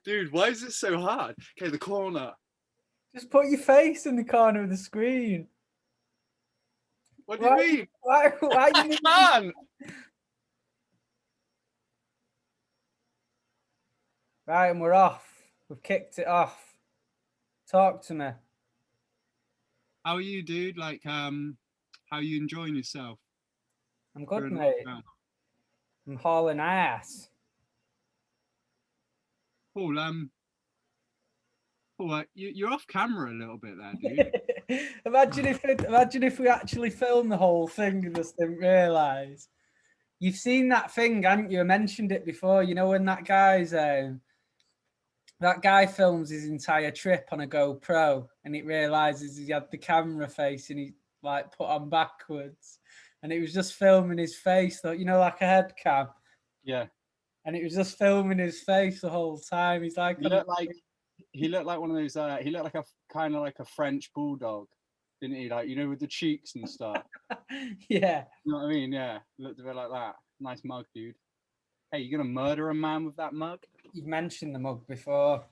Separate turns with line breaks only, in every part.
Dude, why is this so hard? Okay, the corner.
Just put your face in the corner of the screen.
What do you mean?
Why you
I
moving?
can't.
Right, and we're off. We've kicked it off. Talk to me.
How are you, dude? Like, how are you enjoying yourself?
I'm good,
During
mate.
lockdown?
I'm hauling ass.
Paul, Paul, you're off camera a little bit there, dude.
imagine if we actually filmed the whole thing and just didn't realise. You've seen that thing, haven't you? I mentioned it before. You know when that guy films his entire trip on a GoPro and it realizes he had the camera face and he like put on backwards and it was just filming his face, like, you know, like a head cam.
Yeah.
And it was just filming his face the whole time. He's like,
He looked like one of those. He looked like a kind of like a French bulldog, didn't he? Like, you know, with the cheeks and stuff.
yeah.
You know what I mean? Yeah, looked a bit like that. Nice mug, dude. Hey, you gonna murder a man with that mug?
You've mentioned the mug before.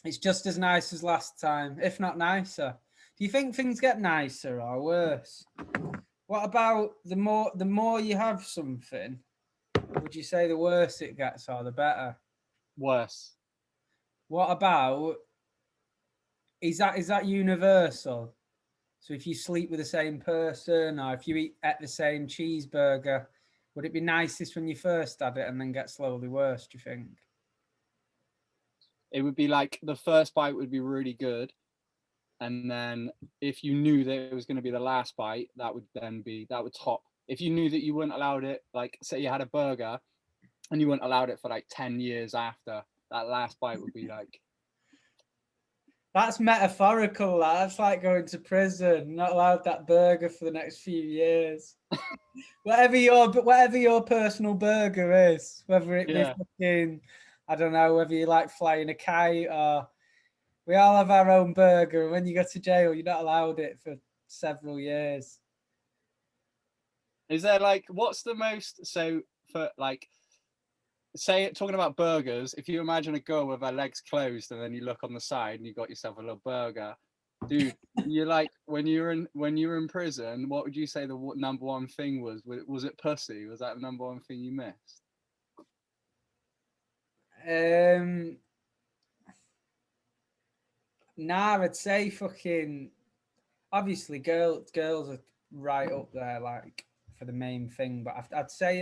It's just as nice as last time, if not nicer. Do you think things get nicer or worse? What about the more you have something? Would you say the worse it gets or the better?
Worse.
What about is that universal? So if you sleep with the same person or if you eat at the same cheeseburger, would it be nicest when you first had it and then get slowly worse, do you think?
It would be like the first bite would be really good, and then if you knew that it was going to be the last bite, that would top. If you knew that you weren't allowed it, like say you had a burger and you weren't allowed it for like 10 years after, that last bite would be like,
That's metaphorical. That's like going to prison, not allowed that burger for the next few years. whatever your personal burger is, whether it be
yeah.
fucking, I don't know, whether you like flying a kite or we all have our own burger. And when you go to jail, you're not allowed it for several years.
Is there like, what's the most, so for like, say it talking about burgers, if you imagine a girl with her legs closed and then you look on the side and you got yourself a little burger, dude, you're like, when you were in prison, what would you say the number one thing was? Was it pussy? Was that the number one thing you missed?
Nah, I'd say fucking obviously girls are right up there, like for the main thing. But I'd say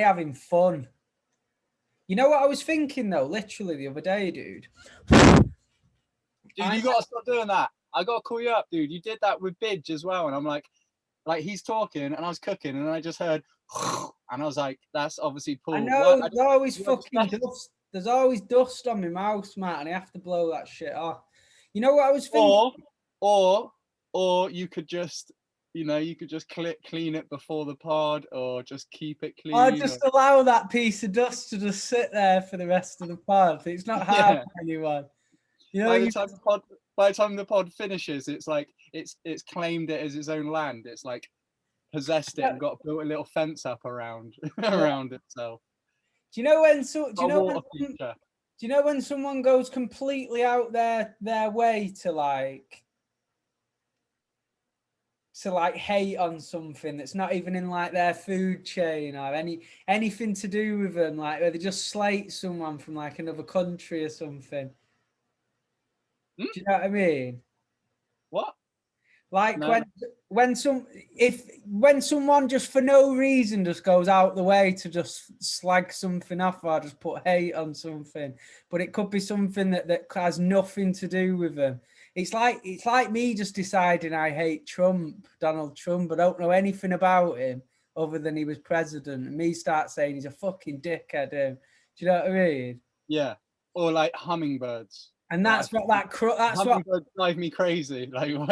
having fun. You know what I was thinking though, literally the other day, dude.
Dude, you gotta stop doing that. I gotta call you up, dude. You did that with Bidge as well, and I'm like he's talking, and I was cooking, and I just heard, and I was like, that's obviously
I
Paul. What?
know there's always fucking dust. There's always dust on my mouth, Matt, and I have to blow that shit off. You know what I was thinking?
Or you could just, you could just clean it before the pod, or just keep it
I'll
clean.
just allow that piece of dust to just sit there for the rest of the pod. It's not hard
Yeah.
for anyone. You know,
By the time the pod finishes, it's like it's claimed it as its own land. It's like possessed it and got built a little fence up around
yeah.
around itself.
Do you know when so? Do
A
you know
water
when?
feature.
Do you know when someone goes completely out their way to like hate on something that's not even in like their food chain or anything to do with them, like where they just slate someone from like another country or something?
Hmm?
Do you know what I mean?
What?
Like
No.
when someone just for no reason just goes out the way to just slag something off or just put hate on something, but it could be something that has nothing to do with them. It's like me just deciding I hate Donald Trump. I don't know anything about him other than he was president, and me start saying he's a fucking dickhead. Do you know what I mean?
Yeah. Or like hummingbirds.
And
Like,
that's what
hummingbirds drive me crazy. Like what?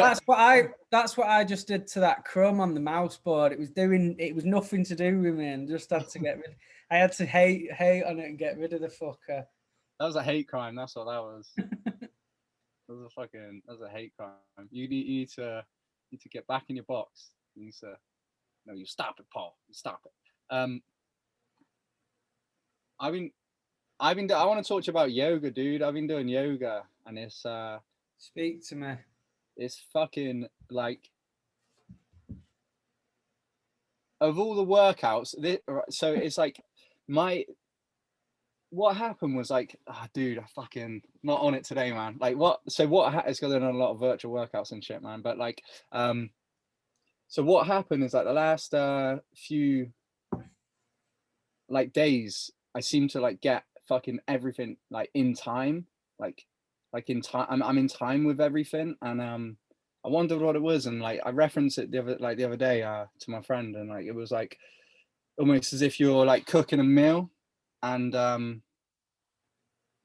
that's what I just did to that crumb on the mouse board. It was nothing to do with me, and just had to get rid. I had to hate on it and get rid of the fucker.
That was a hate crime. That's what that was. That was a hate crime. You need to get back in your box. You need to, no, you stop it, Paul. You stop it. I mean, I want to talk to you about yoga, dude. I've been doing yoga, and
Speak to me.
it's fucking like, of all the workouts, so it's like what happened was like, dude, I fucking not on it today, man. Like it's going on a lot of virtual workouts and shit, man. But like, so what happened is like the last few like days, I seem to like get fucking everything like in time, like in time. I'm in time with everything, and I wondered what it was, and like I referenced it the other day to my friend, and like it was like almost as if you're like cooking a meal, and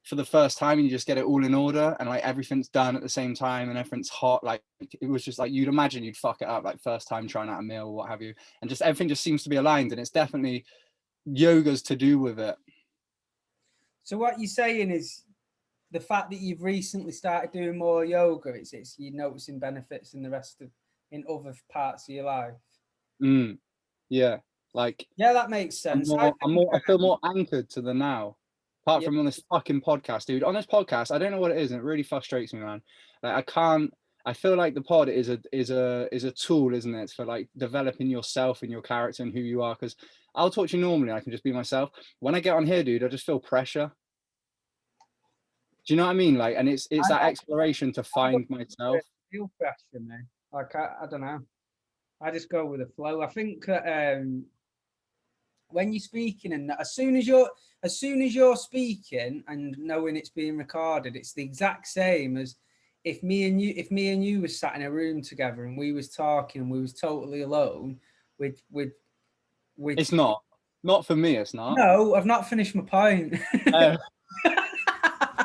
for the first time you just get it all in order, and like everything's done at the same time, and everything's hot. Like it was just like, you'd imagine you'd fuck it up like first time trying out a meal or what have you, and just everything just seems to be aligned, and it's definitely yoga's to do with it.
So what you're saying is the fact that you've recently started doing more yoga, it's you're noticing benefits in in other parts of your life.
Yeah, like,
yeah, that makes sense.
I feel more anchored to the now. Apart from on this fucking podcast, dude. On this podcast, I don't know what it is, and it really frustrates me, man. Like I feel like the pod is a tool, isn't it, for like developing yourself and your character and who you are. Because I'll talk to you normally, I can just be myself. When I get on here, dude, I just feel pressure. Do you know what I mean? Like, and it's that exploration to find myself.
Feel pressure, man. Like I don't know. I just go with the flow. I think when you're speaking, and as soon as you're speaking and knowing it's being recorded, it's the exact same as if me and you was sat in a room together and we was talking and we was totally alone with
It's not for me, it's not.
No, I've not finished my point.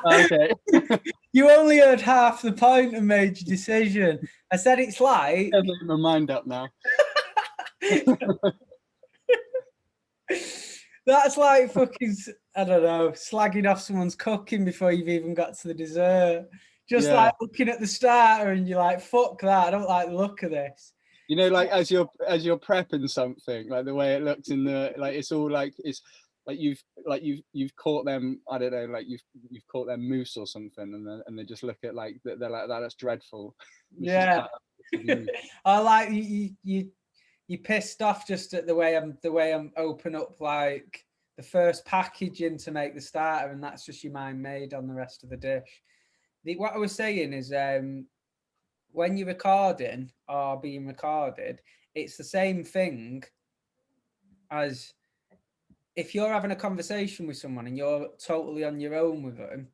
Okay.
You only heard half the point and made your decision. I said it's like,
I've made my mind up now.
that's like fucking, I don't know, slagging off someone's cooking before you've even got to the dessert. Just like looking at the starter and you're like, fuck that, I don't like the look of this.
You know, like as you're prepping something, like the way it looks in the, like, it's all like, it's like you've caught them, I don't know, like you've caught them moose or something, and they just look at like, they're like, that's dreadful.
Yeah. I like you pissed off just at the way I'm open up like the first packaging to make the starter, and that's just your mind made on the rest of the dish. What I was saying is, when you're recording or being recorded, it's the same thing as if you're having a conversation with someone and you're totally on your own with them,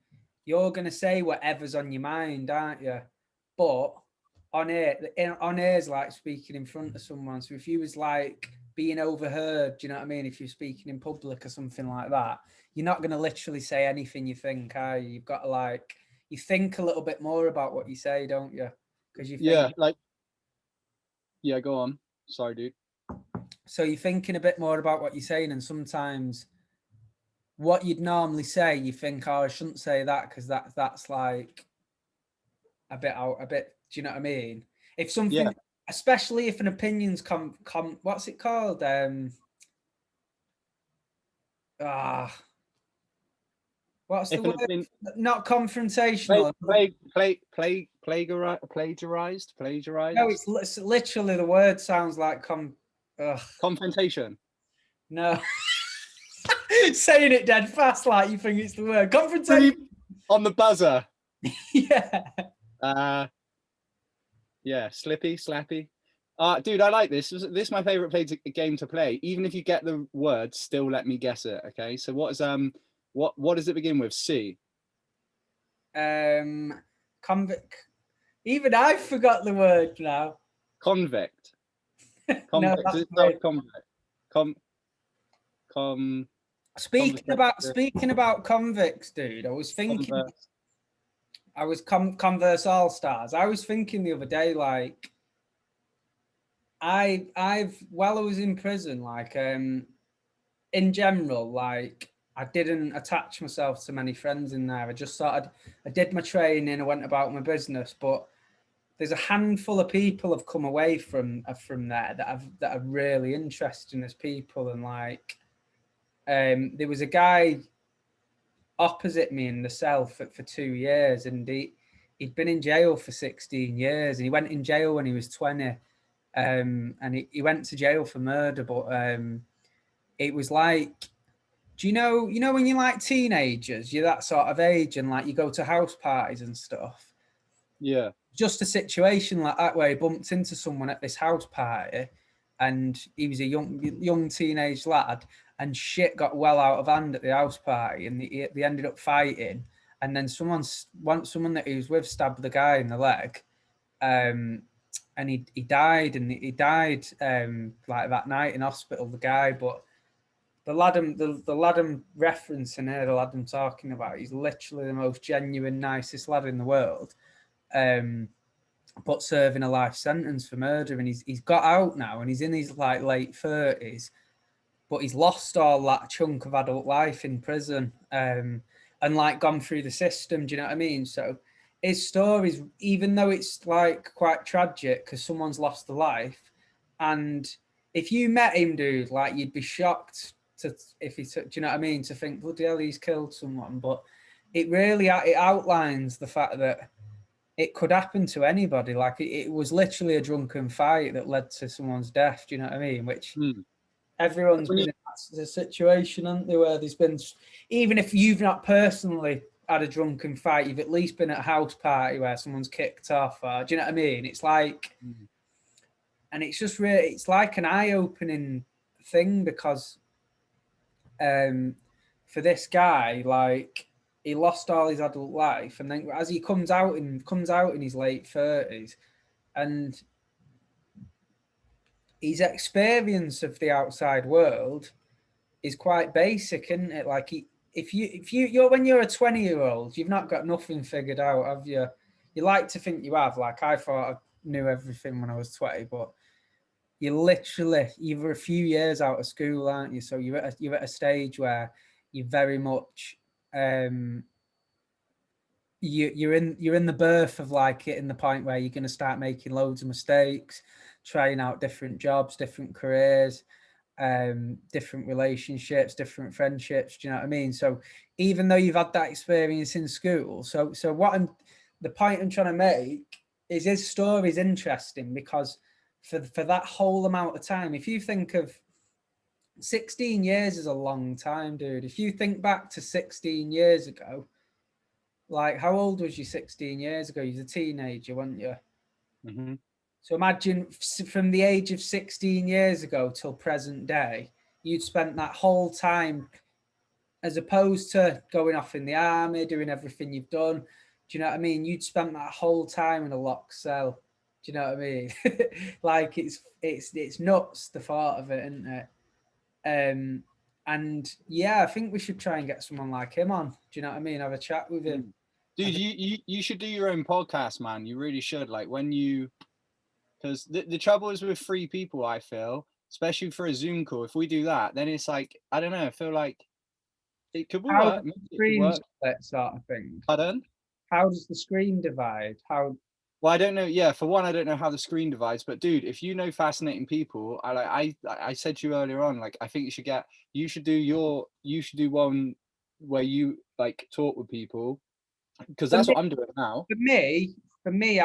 you're going to say whatever's on your mind, aren't you? But on air is like speaking in front of someone. So if you was like being overheard, do you know what I mean? If you're speaking in public or something like that, you're not going to literally say anything you think, are you? You've got to like, you think a little bit more about what you say, don't you? Because you think,
go on. Sorry, dude.
So you're thinking a bit more about what you're saying, and sometimes what you'd normally say, you think, oh, I shouldn't say that because that's like a bit. Do you know what I mean? If something, especially if an opinion's what's it called? What's the word? Not confrontational.
Plagiarized.
No, it's literally the word sounds like
confrontation.
No. Saying it dead fast like you think it's the word. Confrontation.
On the buzzer.
Yeah.
Yeah, slippy, slappy. Dude, I like this. This is my favorite game to play. Even if you get the word, still let me guess it. Okay. So what does it begin with? C.
Convict. Even I forgot the word now.
Convict.
No, Speaking about convicts, dude, I was thinking. Converse All Stars. I was thinking the other day, like, while I was in prison, like, in general, like, I didn't attach myself to many friends in there. I just sort of, I did my training, I went about my business, but there's a handful of people have come away from there that are really interesting as people, and like, there was a guy opposite me in the cell for 2 years, and he'd been in jail for 16 years, and he went in jail when he was 20, and he went to jail for murder. But it was like, do you know when you're like teenagers, you're that sort of age, and like you go to house parties and stuff.
Yeah.
Just a situation like that where he bumped into someone at this house party, and he was a young teenage lad, and shit got well out of hand at the house party, and they ended up fighting, and then someone that he was with stabbed the guy in the leg, and he died, and he died like that night in hospital, the guy. But the lad I'm referencing here, the lad I'm talking about, he's literally the most genuine, nicest lad in the world. But serving a life sentence for murder, and he's got out now, and he's in his like late 30s, but he's lost all that chunk of adult life in prison, and like gone through the system. Do you know what I mean? So his stories, even though it's like quite tragic because someone's lost a life, and if you met him, dude, like you'd be shocked do you know what I mean? To think, bloody hell, he's killed someone. But it outlines the fact that it could happen to anybody. Like it was literally a drunken fight that led to someone's death. Do you know what I mean? Which everyone's been in that situation, haven't they? Where there's been, even if you've not personally had a drunken fight, you've at least been at a house party where someone's kicked off. Or, do you know what I mean? It's like, and it's just really, it's like an eye-opening thing because for this guy, like, he lost all his adult life, and then as he comes out in his late 30s, and his experience of the outside world is quite basic, isn't it? Like if you're when you're a 20-year-old, you've not got nothing figured out, have you? You like to think you have. Like I thought I knew everything when I was 20, but you're a few years out of school, aren't you? So you're at a stage where you're very much you're in the birth of like hitting the point where you're going to start making loads of mistakes, trying out different jobs, different careers, different relationships, different friendships. Do you know what I mean? So even though you've had that experience in school, so the point I'm trying to make is his story is interesting because for that whole amount of time, if you think of 16 years is a long time, dude. If you think back to 16 years ago, like, how old was you 16 years ago? You was a teenager, weren't you?
Mm-hmm.
So imagine from the age of 16 years ago till present day, you'd spent that whole time, as opposed to going off in the army, doing everything you've done. Do you know what I mean? You'd spent that whole time in a locked cell. Do you know what I mean? Like it's nuts, the thought of it, isn't it? And yeah, I think we should try and get someone like him on. Do you know what I mean? Have a chat with him.
Dude, you should do your own podcast, man. You really should. Like because the trouble is with 3 people, I feel, especially for a Zoom call. If we do that, then it's like, I don't know. I feel like it could
How
work.
does the screen split sort of thing?
Pardon?
How does the screen divide? How?
Well, I don't know. Yeah, for one, I don't know how the screen divides. But dude, if you know fascinating people, I said to you earlier on, like I think you should do one where you like talk with people because that's what I'm doing now.
For me,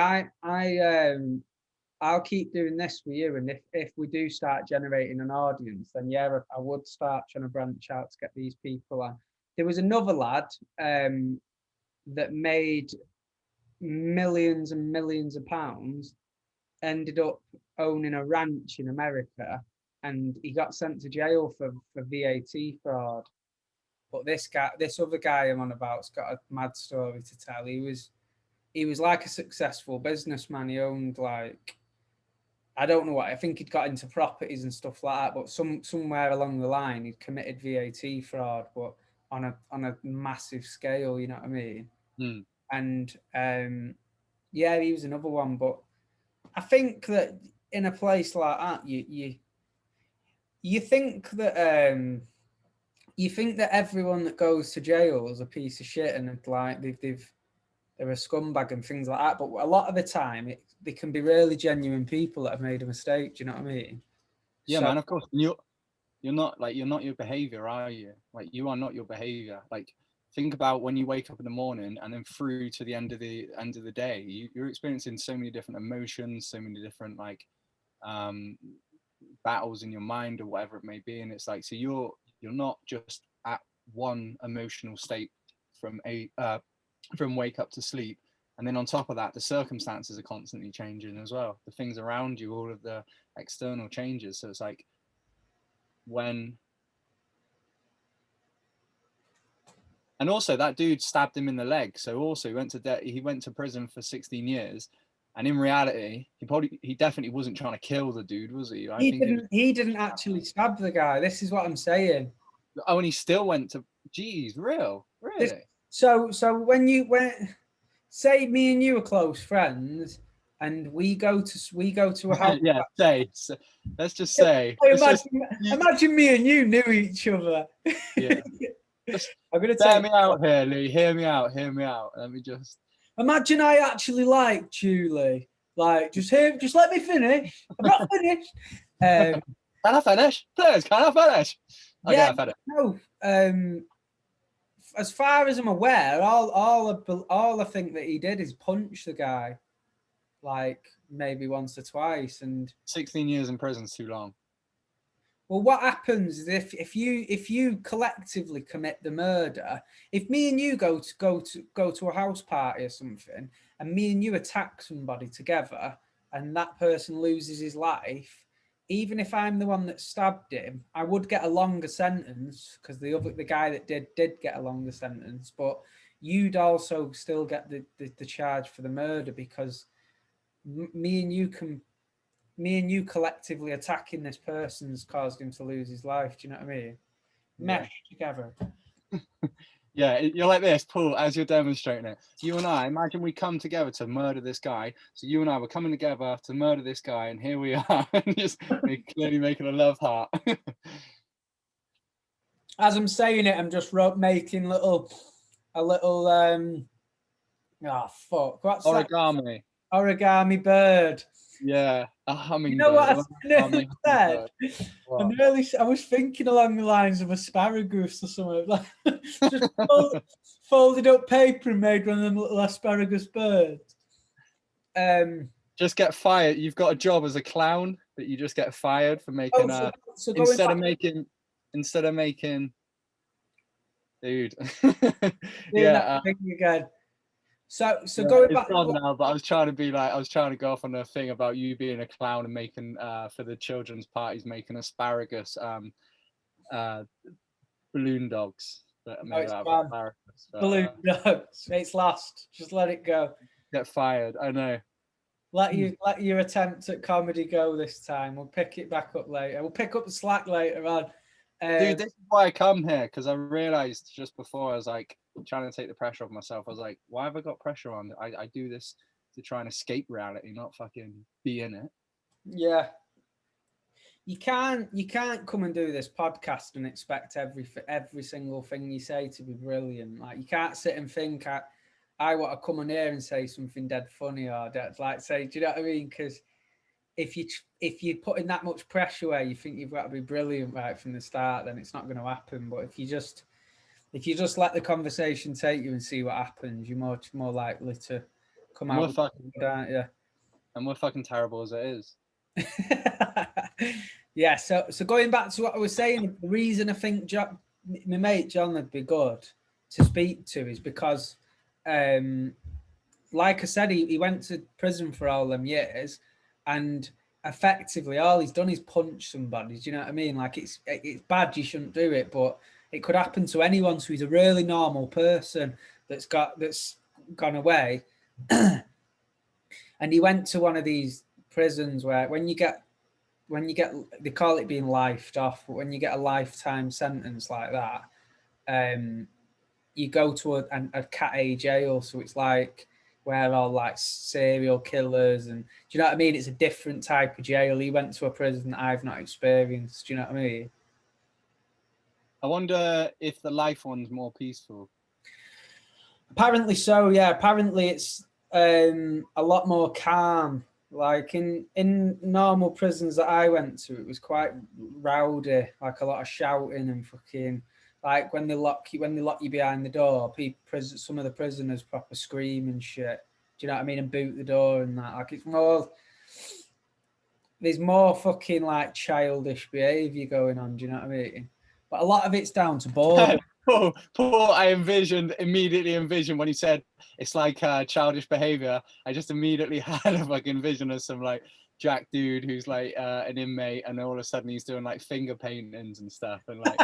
I'll keep doing this with you, and if we do start generating an audience, then yeah, I would start trying to branch out to get these people on. There was another lad that made millions and millions of pounds, ended up owning a ranch in America, and he got sent to jail for VAT fraud. But this other guy I'm on about's got a mad story to tell. He was like a successful businessman. He owned like, I don't know what, I think he'd got into properties and stuff like that, but somewhere along the line he'd committed VAT fraud, but on a massive scale, you know what I mean? And yeah, he was another one. But I think that in a place like that, you think that everyone that goes to jail is a piece of shit, and like they're a scumbag and things like that. But a lot of the time, they can be really genuine people that have made a mistake. Do you know what I mean?
Yeah, man. Of course, you're not your behavior, are you? Like you are not your behavior. Like think about when you wake up in the morning and then through to the end of the day, you're experiencing so many different emotions, so many different like battles in your mind or whatever it may be. And it's like, so you're not just at one emotional state from wake up to sleep. And then on top of that, the circumstances are constantly changing as well. The things around you, all of the external changes. So it's like and also that dude stabbed him in the leg. So also he went to prison for 16 years. And in reality, he definitely wasn't trying to kill the dude, was he?
He didn't actually stab the guy. This is what I'm saying.
Oh, and he still went to, geez, really?
So when say me and you are close friends, and we go to a house.
Yeah, let's just say.
Imagine me and you knew each other.
Yeah.
I'm gonna
hear me out here, Lee. Hear me out. Let me just
imagine I actually liked Julie. Like, just let me finish. I'm not finished.
Can I finish? Please, can I finish? Okay,
yeah,
I've had it.
No. As far as I'm aware, all I think that he did is punch the guy, like maybe once or twice. And
16 years in prison is too long.
Well, what happens is if you collectively commit the murder, if me and you go to a house party or something, and me and you attack somebody together, and that person loses his life, even if I'm the one that stabbed him, I would get a longer sentence because the guy that did get a longer sentence, but you'd also still get the charge for the murder because me and you collectively attacking this person's caused him to lose his life. Do you know what I mean? Mesh together.
Yeah, you're like this, Paul, as you're demonstrating it. You and I, imagine we come together to murder this guy. So you and I were coming together to murder this guy, and here we are, just clearly making a love heart.
As I'm saying it, I'm just making a little what's
origami.
That? Origami bird.
Yeah, a hummingbird.
You know what I said? I was thinking along the lines of asparagus or something. Like just folded up paper and made one of them little asparagus birds.
Just get fired. You've got a job as a clown, but you just get fired for making instead of making dude.
Yeah. Again. So going back
now, but I was trying to go off on a thing about you being a clown and making for the children's parties, making asparagus balloon dogs that are made out of asparagus.
Balloon dogs. It's lost. Just let it go.
Get fired. I know.
Let your attempt at comedy go this time. We'll pick it back up later. We'll pick up the slack later on.
Dude, this is why I come here, because I realized just before I was like trying to take the pressure off myself. I was like, why have I got pressure on? I do this to try and escape reality, not fucking be in it.
Yeah. You can't come and do this podcast and expect every single thing you say to be brilliant. Like, you can't sit and think I want to come on here and say something dead funny or like say, do you know what I mean? Because if you're putting that much pressure where you think you've got to be brilliant right from the start, then it's not going to happen. But if you just let the conversation take you and see what happens, you're much more likely to come out. Aren't you?
And we're fucking terrible as it is.
Yeah. So going back to what I was saying, the reason I think my mate John would be good to speak to is because, like I said, he went to prison for all them years. And effectively, all he's done is punch somebody. Do you know what I mean? Like, it's bad. You shouldn't do it, but it could happen to anyone. So he's a really normal person that's gone away. And he went to one of these prisons where when you get they call it being lifed off, but when you get a lifetime sentence like that, you go to a Cat A jail. So it's like where all like serial killers and do you know what I mean? It's a different type of jail. He went to a prison that I've not experienced. Do you know what I mean?
I wonder if the life one's more peaceful.
Apparently so, yeah. Apparently it's a lot more calm. Like in normal prisons that I went to, it was quite rowdy, like a lot of shouting and fucking like when they lock you behind the door, some of the prisoners proper scream and shit. Do you know what I mean? And boot the door and that. Like there's more fucking like childish behaviour going on. Do you know what I mean? But a lot of it's down to boredom.
Paul, I immediately envisioned when he said it's like childish behaviour. I just immediately had a fucking vision of some like Jack dude who's like an inmate, and all of a sudden he's doing like finger paintings and stuff, and like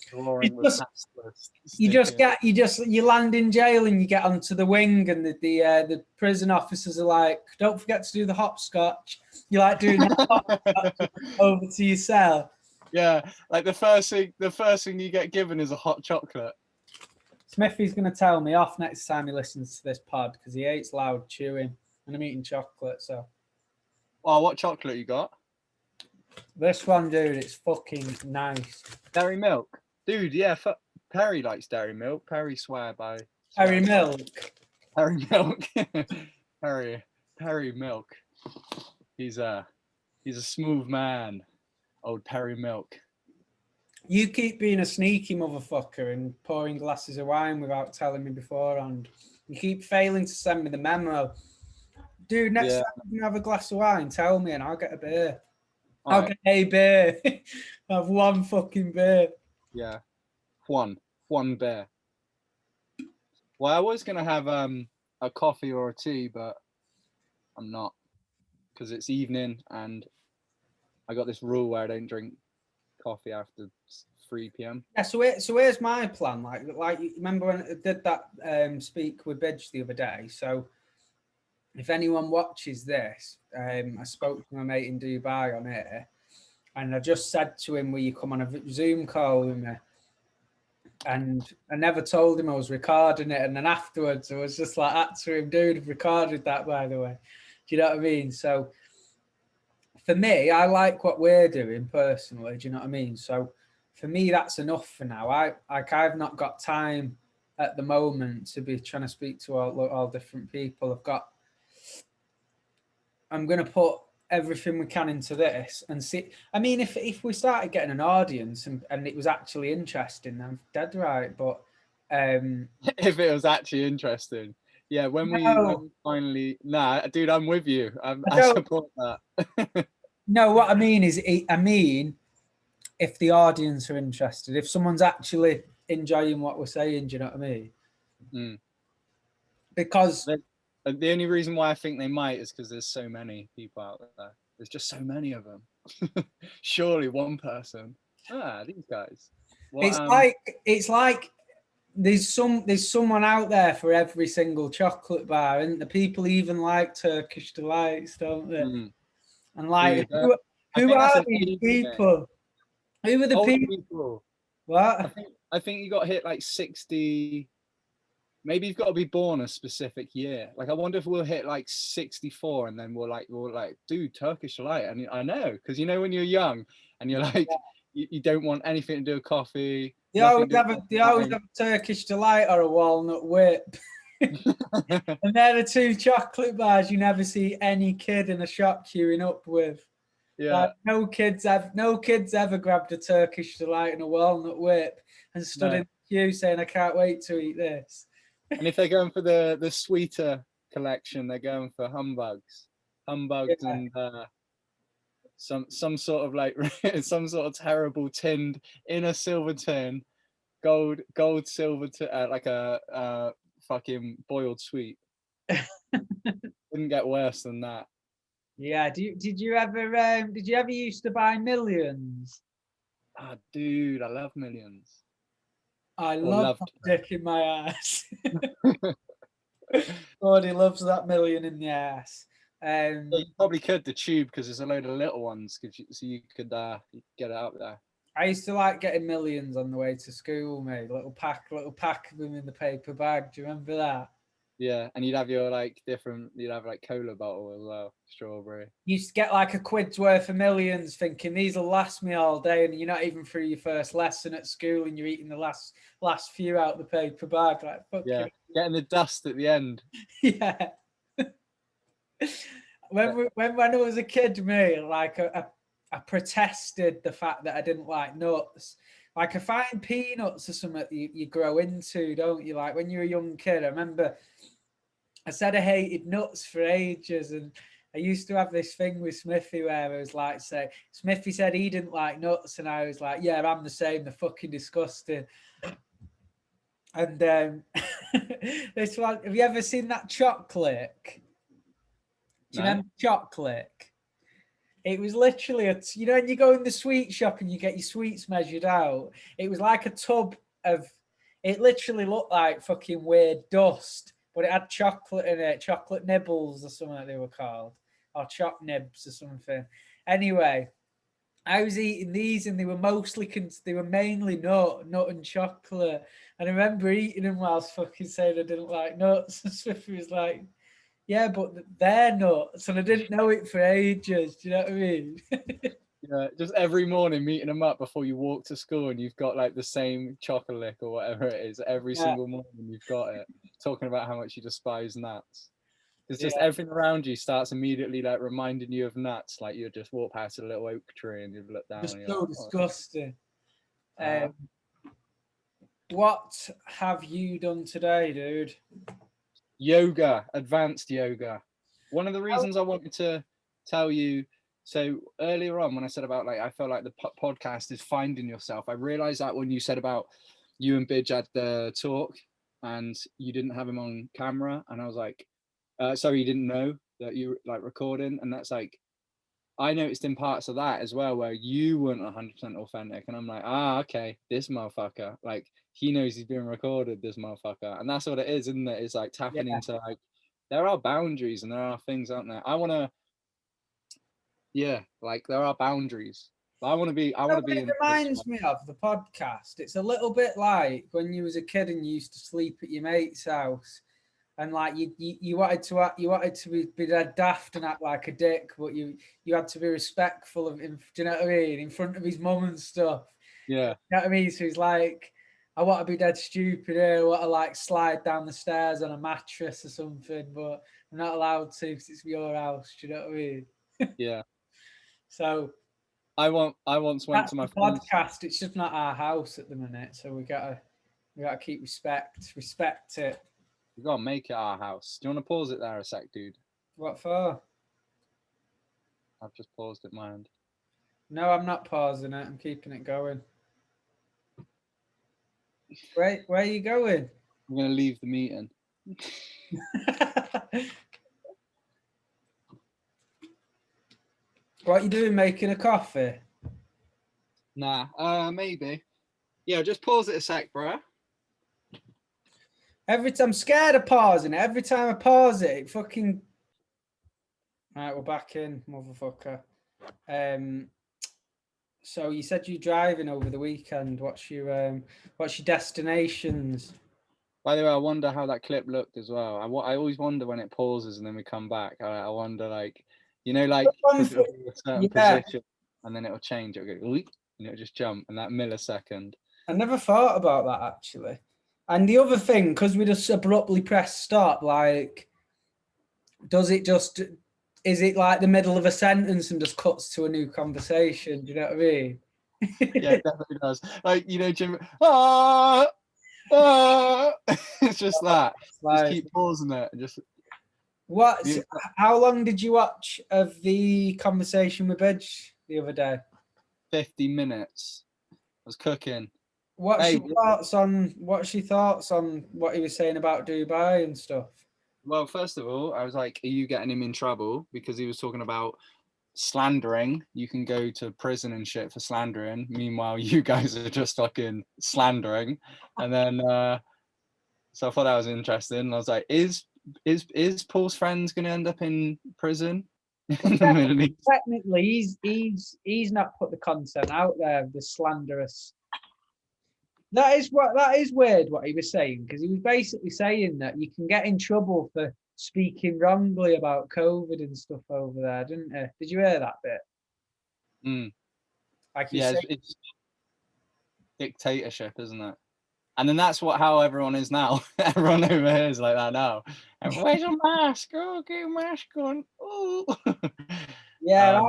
drawing with
you land in jail and you get onto the wing, and the prison officers are like, don't forget to do the hopscotch. You like doing the hopscotch over to your cell.
Yeah, like the first thing you get given is a hot chocolate.
Smithy's going to tell me off next time he listens to this pod because he hates loud chewing, and I'm eating chocolate. So,
well, what chocolate you got?
This one, dude, it's fucking nice.
Dairy milk, dude. Yeah, Perry likes dairy milk. Perry swear by
Perry milk.
Perry milk. Perry milk. He's a smooth man. Old Perry milk.
You keep being a sneaky motherfucker and pouring glasses of wine without telling me beforehand. You keep failing to send me the memo. Dude, next time you have a glass of wine, tell me and I'll get a beer. I'll get a beer. I'll have one fucking beer.
Yeah. One beer. Well, I was going to have a coffee or a tea, but I'm not. Because it's evening and I got this rule where I don't drink coffee after 3 p.m.
Yeah, so here's my plan. Like you remember when I did that speak with Bidge the other day? So if anyone watches this, I spoke to my mate in Dubai on air, and I just said to him, will you come on a Zoom call with me? And I never told him I was recording it. And then afterwards, I was just like that to him, dude, I've recorded that, by the way. Do you know what I mean? So for me, I like what we're doing personally. Do you know what I mean? So for me, that's enough for now. I've not got time at the moment to be trying to speak to all different people. I'm going to put everything we can into this and see. I mean, if we started getting an audience and it was actually interesting, I'm dead right. But
if it was actually interesting, yeah. When we finally, dude, I'm with you. I support that.
No, what I mean is, if the audience are interested, if someone's actually enjoying what we're saying, do you know what I mean?
Mm.
Because
the only reason why I think they might is because there's so many people out there. There's just so many of them. Surely one person. These guys.
It's like there's someone out there for every single chocolate bar, and the people even like Turkish delights, don't they? Mm. And like, dude, who are these people? Who are the people? What?
I think you got to hit like 60. Maybe you've got to be born a specific year. Like, I wonder if we'll hit like 64 and then we'll like, dude, Turkish delight. And I know, because you know when you're young and you're like, you don't want anything to do with coffee.
They always have a Turkish delight or a walnut whip. And they're the two chocolate bars you never see any kid in a shop queuing up with.
Yeah.
Like, no kids ever grabbed a Turkish delight and a walnut whip and stood in the queue saying, I can't wait to eat this.
And if they're going for the sweeter collection, they're going for humbugs and some sort of like some sort of terrible tinned in a silver tin, gold silver like a fucking boiled sweet. Couldn't get worse than that.
Yeah. Did you ever used to buy Millions?
Dude, I love Millions.
I love dick in my ass. God, he loves that million in the ass.
You probably could the tube because there's a load of little ones, so you could get it up there.
I used to like getting Millions on the way to school, mate. Little pack of them in the paper bag. Do you remember that?
Yeah, and you'd have your you'd have like cola bottle as well, strawberry.
You used to get like a quid's worth of Millions, thinking these will last me all day, and you're not even through your first lesson at school, and you're eating the last few out the paper bag. Like, fuck
yeah, getting the dust at the end.
Yeah. When I was a kid, me, like I protested the fact that I didn't like nuts Like I find peanuts or something you grow into, don't you? Like when you're a young kid, I remember I said I hated nuts for ages, and I used to have this thing with Smithy where I was like, say, Smithy said he didn't like nuts, and I was like, yeah, I'm the same. They're fucking disgusting. And this one, have you ever seen that chocolate? Do you
No?
remember chocolate? It was literally you know, when you go in the sweet shop and you get your sweets measured out, it was like a tub of, it literally looked like fucking weird dust, but it had chocolate in it, chocolate nibbles or something they were called, or choc nibs or something. Anyway, I was eating these and they were mainly nut and chocolate. And I remember eating them whilst fucking saying I didn't like nuts. And Swiffy was like, yeah, but they're nuts. And I didn't know it for ages. Do you know what I mean?
Yeah, just every morning meeting them up before you walk to school, and you've got like the same chocolate or whatever it is every
Yeah.
single morning. You've got it, talking about how much you despise nuts. It's just
Yeah.
everything around you starts immediately like reminding you of nuts. Like you just walk past a little oak tree and you look down.
Just
And you're
so
like,
disgusting.
oh.
What have you done today, dude?
Yoga, advanced yoga. One of the reasons I wanted to tell you, so earlier on when I said about like I felt like the podcast is finding yourself, I realized that when you said about you and Bidge had the talk and you didn't have him on camera, and I was like, sorry, you didn't know that you were like recording, and that's like I noticed in parts of that as well where you weren't 100% authentic, and I'm like, okay, this motherfucker, like he knows he's being recorded, this motherfucker, and that's what it is, isn't it? It's like tapping into like there are boundaries and there are things out there. I want to, yeah, like there are boundaries. But I want to be
It
in.
reminds me of the podcast. It's a little bit like when you was a kid and you used to sleep at your mate's house, and like you wanted to be dead daft and act like a dick, but you had to be respectful of him. Do you know what I mean? In front of his mum and stuff.
Yeah.
You know what I mean? So he's like, I want to be dead stupid here. I want to like slide down the stairs on a mattress or something, but I'm not allowed to because it's your house. Do you know what I mean?
Yeah.
So
I once went
that's
to my
the
friend's.
podcast. It's just not our house at the minute, so we gotta keep respect it.
We gotta make it our house. Do you want to pause it there a sec, dude?
What for?
I've just paused it, my end.
No, I'm not pausing it. I'm keeping it going. Where are you going?
I'm gonna leave the meeting.
What are you doing? Making a coffee?
Nah, maybe. Yeah, just pause it a sec, bro.
Every time I'm scared of pausing it. Every time I pause it, it fucking. All right, we're back in, motherfucker. So you said you're driving over the weekend. What's your destinations?
By the way, I wonder how that clip looked as well. I always wonder when it pauses and then we come back. I wonder, like, you know, like because it'll be a certain position and then it'll change. It'll go, and it'll just jump in that millisecond.
I never thought about that actually. And the other thing, because we just abruptly press stop, like, is it like the middle of a sentence and just cuts to a new conversation? Do you know what I mean?
Yeah, it definitely does. Like, you know, Jim, it's just that. Just keep pausing it and just.
How long did you watch of the conversation with Bidge the other day?
50 minutes. I was cooking.
What's your thoughts on what he was saying about Dubai and stuff?
Well, first of all, I was like, are you getting him in trouble? Because he was talking about slandering. You can go to prison and shit for slandering. Meanwhile, you guys are just fucking slandering. And then, so I thought that was interesting. I was like, is Paul's friends going to end up in prison?
Technically, he's not put the content out there, the slanderous. That is weird what he was saying, because he was basically saying that you can get in trouble for speaking wrongly about COVID and stuff over there, didn't he? Did you hear that bit? Like
it's dictatorship, isn't it? And then that's how everyone is now. Everyone over here is like that now. And where's your mask? Oh, get your mask on. Oh.
Yeah,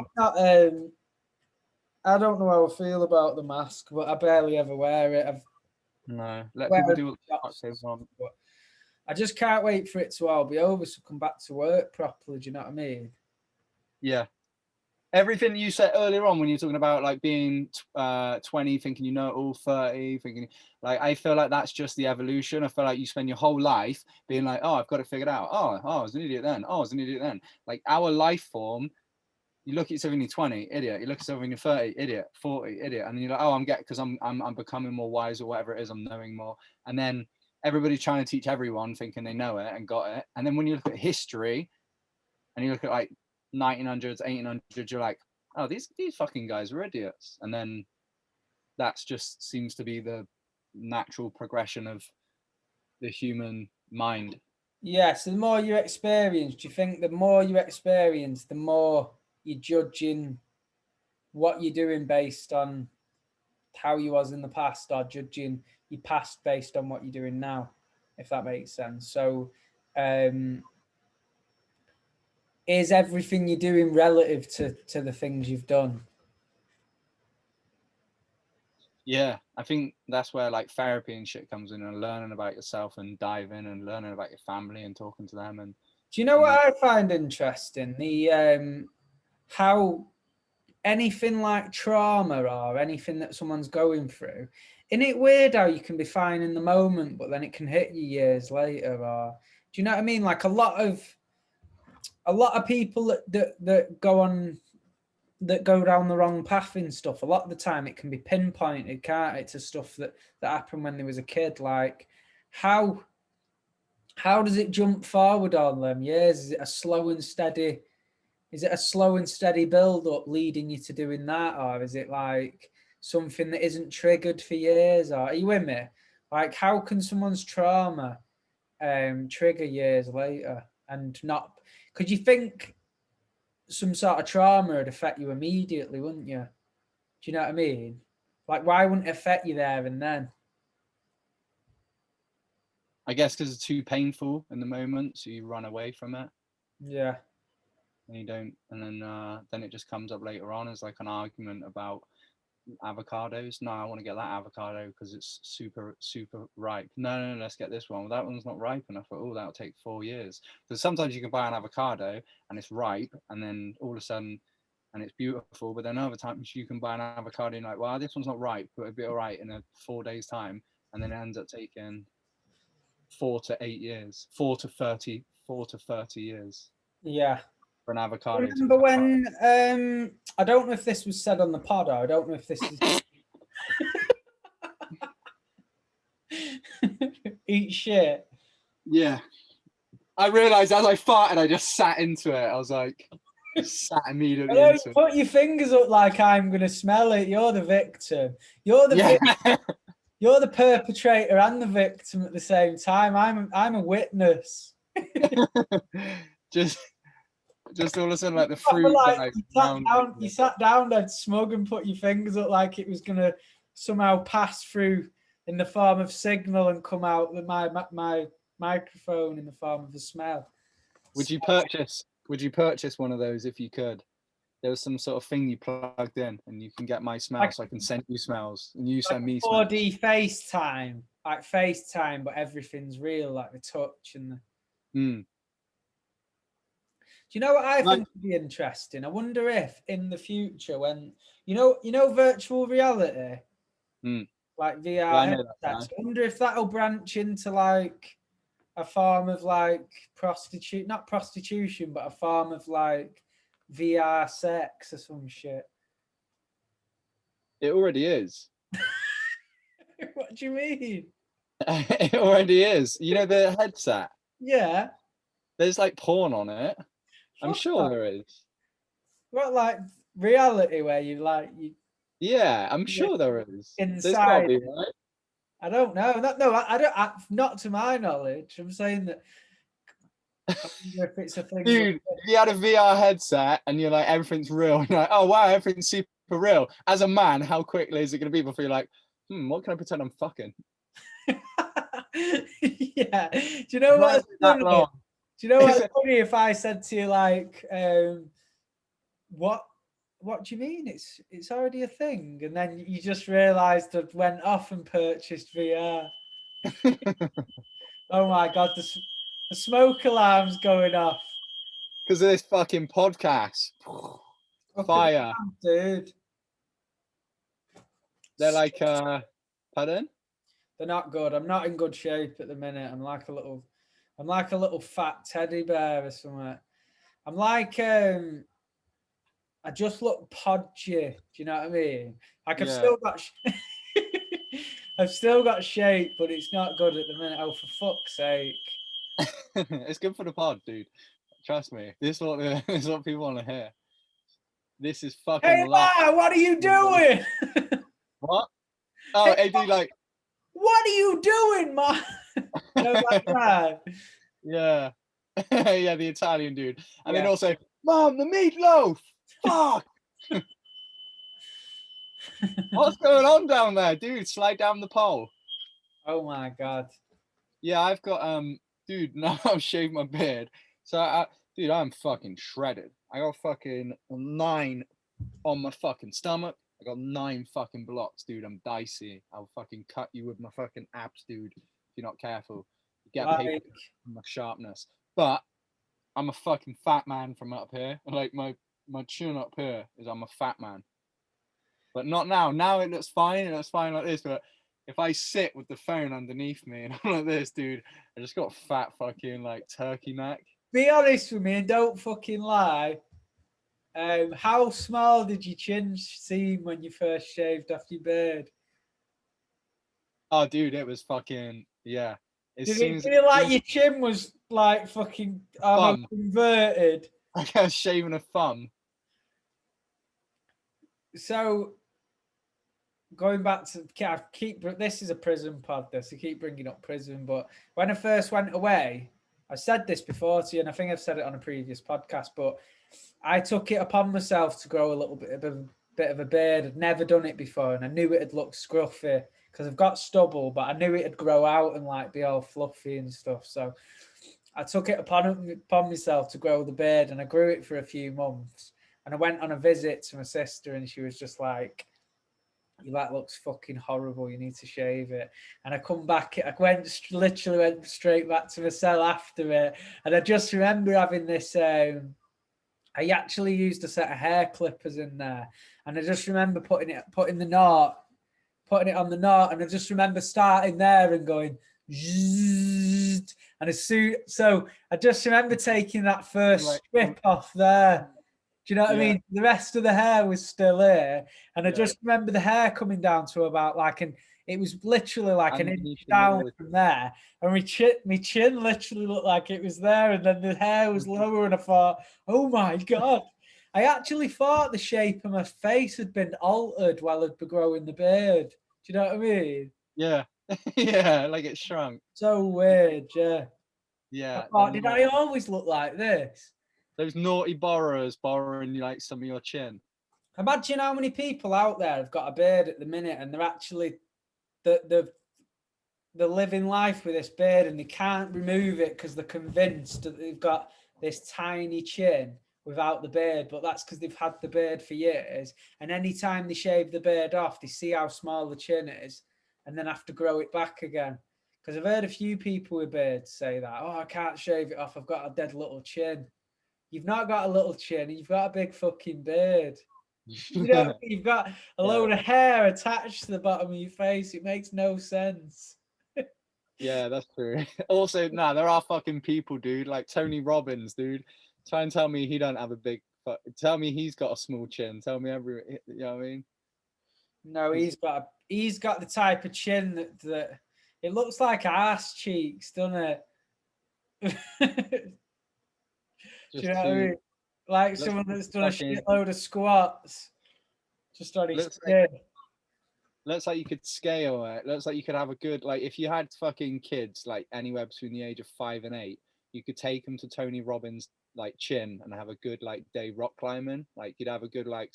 I don't know how I feel about the mask, but I barely ever wear it.
No, let
wear
people
it
do
in
what the fuck
shops
they
and stuff,
want.
but I just can't wait for it to all be over so come back to work properly. Do you know what I mean?
Yeah. Everything you said earlier on when you're talking about like being 20, thinking you know it all, 30, thinking like, I feel like that's just the evolution. I feel like you spend your whole life being like, oh, I've got it figured out. Oh, I was an idiot then. Oh, I was an idiot then. Like our life form, you look at yourself when you're 20, idiot. You look at yourself when you're 30, idiot. 40, idiot. And then you're like, oh, because I'm becoming more wise or whatever it is. I'm knowing more. And then everybody's trying to teach everyone, thinking they know it and got it. And then when you look at history, and you look at like 1900s, 1800s, you're like, oh, these fucking guys were idiots. And then that's just seems to be the natural progression of the human mind.
Yeah, so the more you experience, do you think the more you experience, the more you're judging what you're doing based on how you was in the past, or judging your past based on what you're doing now, if that makes sense? So is everything you're doing relative to the things you've done?
Yeah, I think that's where like therapy and shit comes in, and learning about yourself and diving and learning about your family and talking to them. And
do you know what I find interesting? The how anything like trauma or anything that someone's going through, isn't it weird how you can be fine in the moment, but then it can hit you years later? Or do you know what I mean? Like a lot of people that go on, that go down the wrong path in stuff, a lot of the time it can be pinpointed, can't it, to stuff that happened when they was a kid. Like how does it jump forward on them years? Is it a slow and steady build up leading you to doing that, or is it like something that isn't triggered for years? Or are you with me? Like how can someone's trauma trigger years later and not? Could you think some sort of trauma would affect you immediately, wouldn't you? Do you know what I mean? Like, why wouldn't it affect you there and then?
I guess because it's too painful in the moment, so you run away from it.
Yeah.
And you don't, and then it just comes up later on as like an argument about avocados. No, I want to get that avocado because it's super ripe. No, let's get this one. Well, that one's not ripe enough. Oh, that'll take 4 years. Because sometimes you can buy an avocado and it's ripe, and then all of a sudden, and it's beautiful. But then other times you can buy an avocado and you're like, well, this one's not ripe, but it'll be all right in 4 days time, and then it ends up taking 4 to 8 years, 4 to 30 years
Yeah.
for an avocado.
Remember when I don't know if this was said on the pod, or I don't know if this is eat shit.
Yeah. I realised as I farted, I just sat into it. I was like, sat immediately into it.
Put your fingers up like I'm gonna smell it. You're the victim. You're the victim. You're the perpetrator and the victim at the same time. I'm a witness.
just all of a sudden, like the fruit.
Like, you sat down dead smug and put your fingers up like it was gonna somehow pass through in the form of signal and come out with my microphone in the form of a smell.
Would you purchase one of those if you could? There was some sort of thing you plugged in, and you can get my smell, so I can send you smells, and you send me smells.
4D FaceTime, like FaceTime, but everything's real, like the touch and the. Do you know what I think would be interesting? I wonder if in the future, when you know virtual reality, like VR headsets, I wonder if that'll branch into like a form of like not prostitution, but a form of like VR sex or some shit.
It already is.
What do you mean?
It already is. You know the headset?
Yeah.
There's like porn on it. I'm sure there is.
What, like reality where you like you?
Yeah, I'm sure there is.
Inside.
Be, right?
I don't know. I don't. Not to my knowledge. I'm saying that. I wonder if it's a thing.
Dude, if you had a VR headset and you're like, everything's real, and you're like, oh wow, everything's super real. As a man, how quickly is it going to be before you're like, what can I pretend I'm fucking?
Yeah. Do you know what's funny? Do you know what's funny if I said to you like, what what do you mean? It's already a thing. And then you just realised that went off and purchased VR. Oh my God, the smoke alarm's going off.
Because of this fucking podcast.
Look at
Fire.
them, dude.
They're like, pardon?
They're not good. I'm not in good shape at the minute. I'm like a little fat teddy bear or something. I'm like, I just look podgy. Do you know what I mean? Like I've
Yeah.
still got, I've still got shape, but it's not good at the minute. Oh, for fuck's sake!
It's good for the pod, dude. Trust me. This is what people want to hear. This is fucking
Hey, Ma, what are you doing?
What? Oh,
Hey,
hey, dude, like,
what are you doing, Ma? You know, like that.
yeah. Yeah, the Italian dude. And then
Yeah.
also, Mom, the meatloaf! Fuck! What's going on down there? Dude, slide down the pole.
Oh my God.
Yeah, I've got, dude, now I've shaved my beard. So, dude, I'm fucking shredded. I got fucking 9 on my fucking stomach. I got 9 fucking blocks, dude. I'm dicey. I'll fucking cut you with my fucking abs, dude. If you're not careful, you get paper
Like,
from my sharpness. But I'm a fucking fat man from up here. Like my chin up here is I'm a fat man. But not now. Now it looks fine. It looks fine like this. But if I sit with the phone underneath me and I'm like this, dude, I just got fat fucking like turkey neck.
be honest with me and don't fucking lie. How small did your chin seem when you first shaved off your beard?
Oh, dude, it was fucking yeah. As
Did
soon
it
as
feel like your chin was like fucking almost
thumb,
inverted?
I got shaving a thumb.
So going back to I keep this is a prison pod. This I keep bringing up prison, but when I first went away, I said this before to you, and I think I've said it on a previous podcast. But I took it upon myself to grow a little bit of a beard. I'd never done it before, and I knew it'd look scruffy because I've got stubble, but I knew it'd grow out and like be all fluffy and stuff. So I took it upon myself to grow the beard, and I grew it for a few months. And I went on a visit to my sister, and she was just like, that looks fucking horrible. You need to shave it. And I come back. I literally went straight back to my cell after it. And I just remember having this. I actually used a set of hair clippers in there, and I just remember putting it on the knot, and I just remember starting there and going. And so I just remember taking that first
Like,
strip off there. Do you know what I
yeah,
mean? The rest of the hair was still here. And I
yeah.
just remember the hair coming down to about it was literally like an inch
Underneath the
down
middle.
from there. And my chin literally looked like it was there. And then the hair was lower. And I thought, oh my God. I actually thought the shape of my face had been altered while I'd been growing the beard. Do you know what I mean?
Yeah, yeah, like it shrunk.
So weird, yeah. I
Yeah,
thought, did I always look like this?
those naughty borrowers borrowing like some of your chin.
Imagine how many people out there have got a beard at the minute and they're actually they're living life with this beard and they can't remove it because they're convinced that they've got this tiny chin without the beard, but that's because they've had the beard for years. And anytime they shave the beard off, they see how small the chin is and then have to grow it back again. Because I've heard a few people with beards say that, oh, I can't shave it off. I've got a dead little chin. You've not got a little chin. You've got a big fucking beard. You know, you've got a load of hair attached to the bottom of your face. It makes no sense.
Yeah, that's true. Also, nah, there are fucking people, dude. Like Tony Robbins, dude. Try and tell me he don't have a big. Tell me he's got a small chin. Tell me You know what I mean?
No, he's got the type of chin that it looks like ass cheeks, doesn't it? Do you
Just
know what I
too.
mean? Like
Looks
someone
like
that's done a
fucking.
shitload of squats just on his
Looks like
chin.
looks like you could scale it. Looks like you could have a good like if you had fucking kids like anywhere between the age of 5 and 8, you could take them to Tony Robbins like chin and have a good like day rock climbing. Like you'd have a good like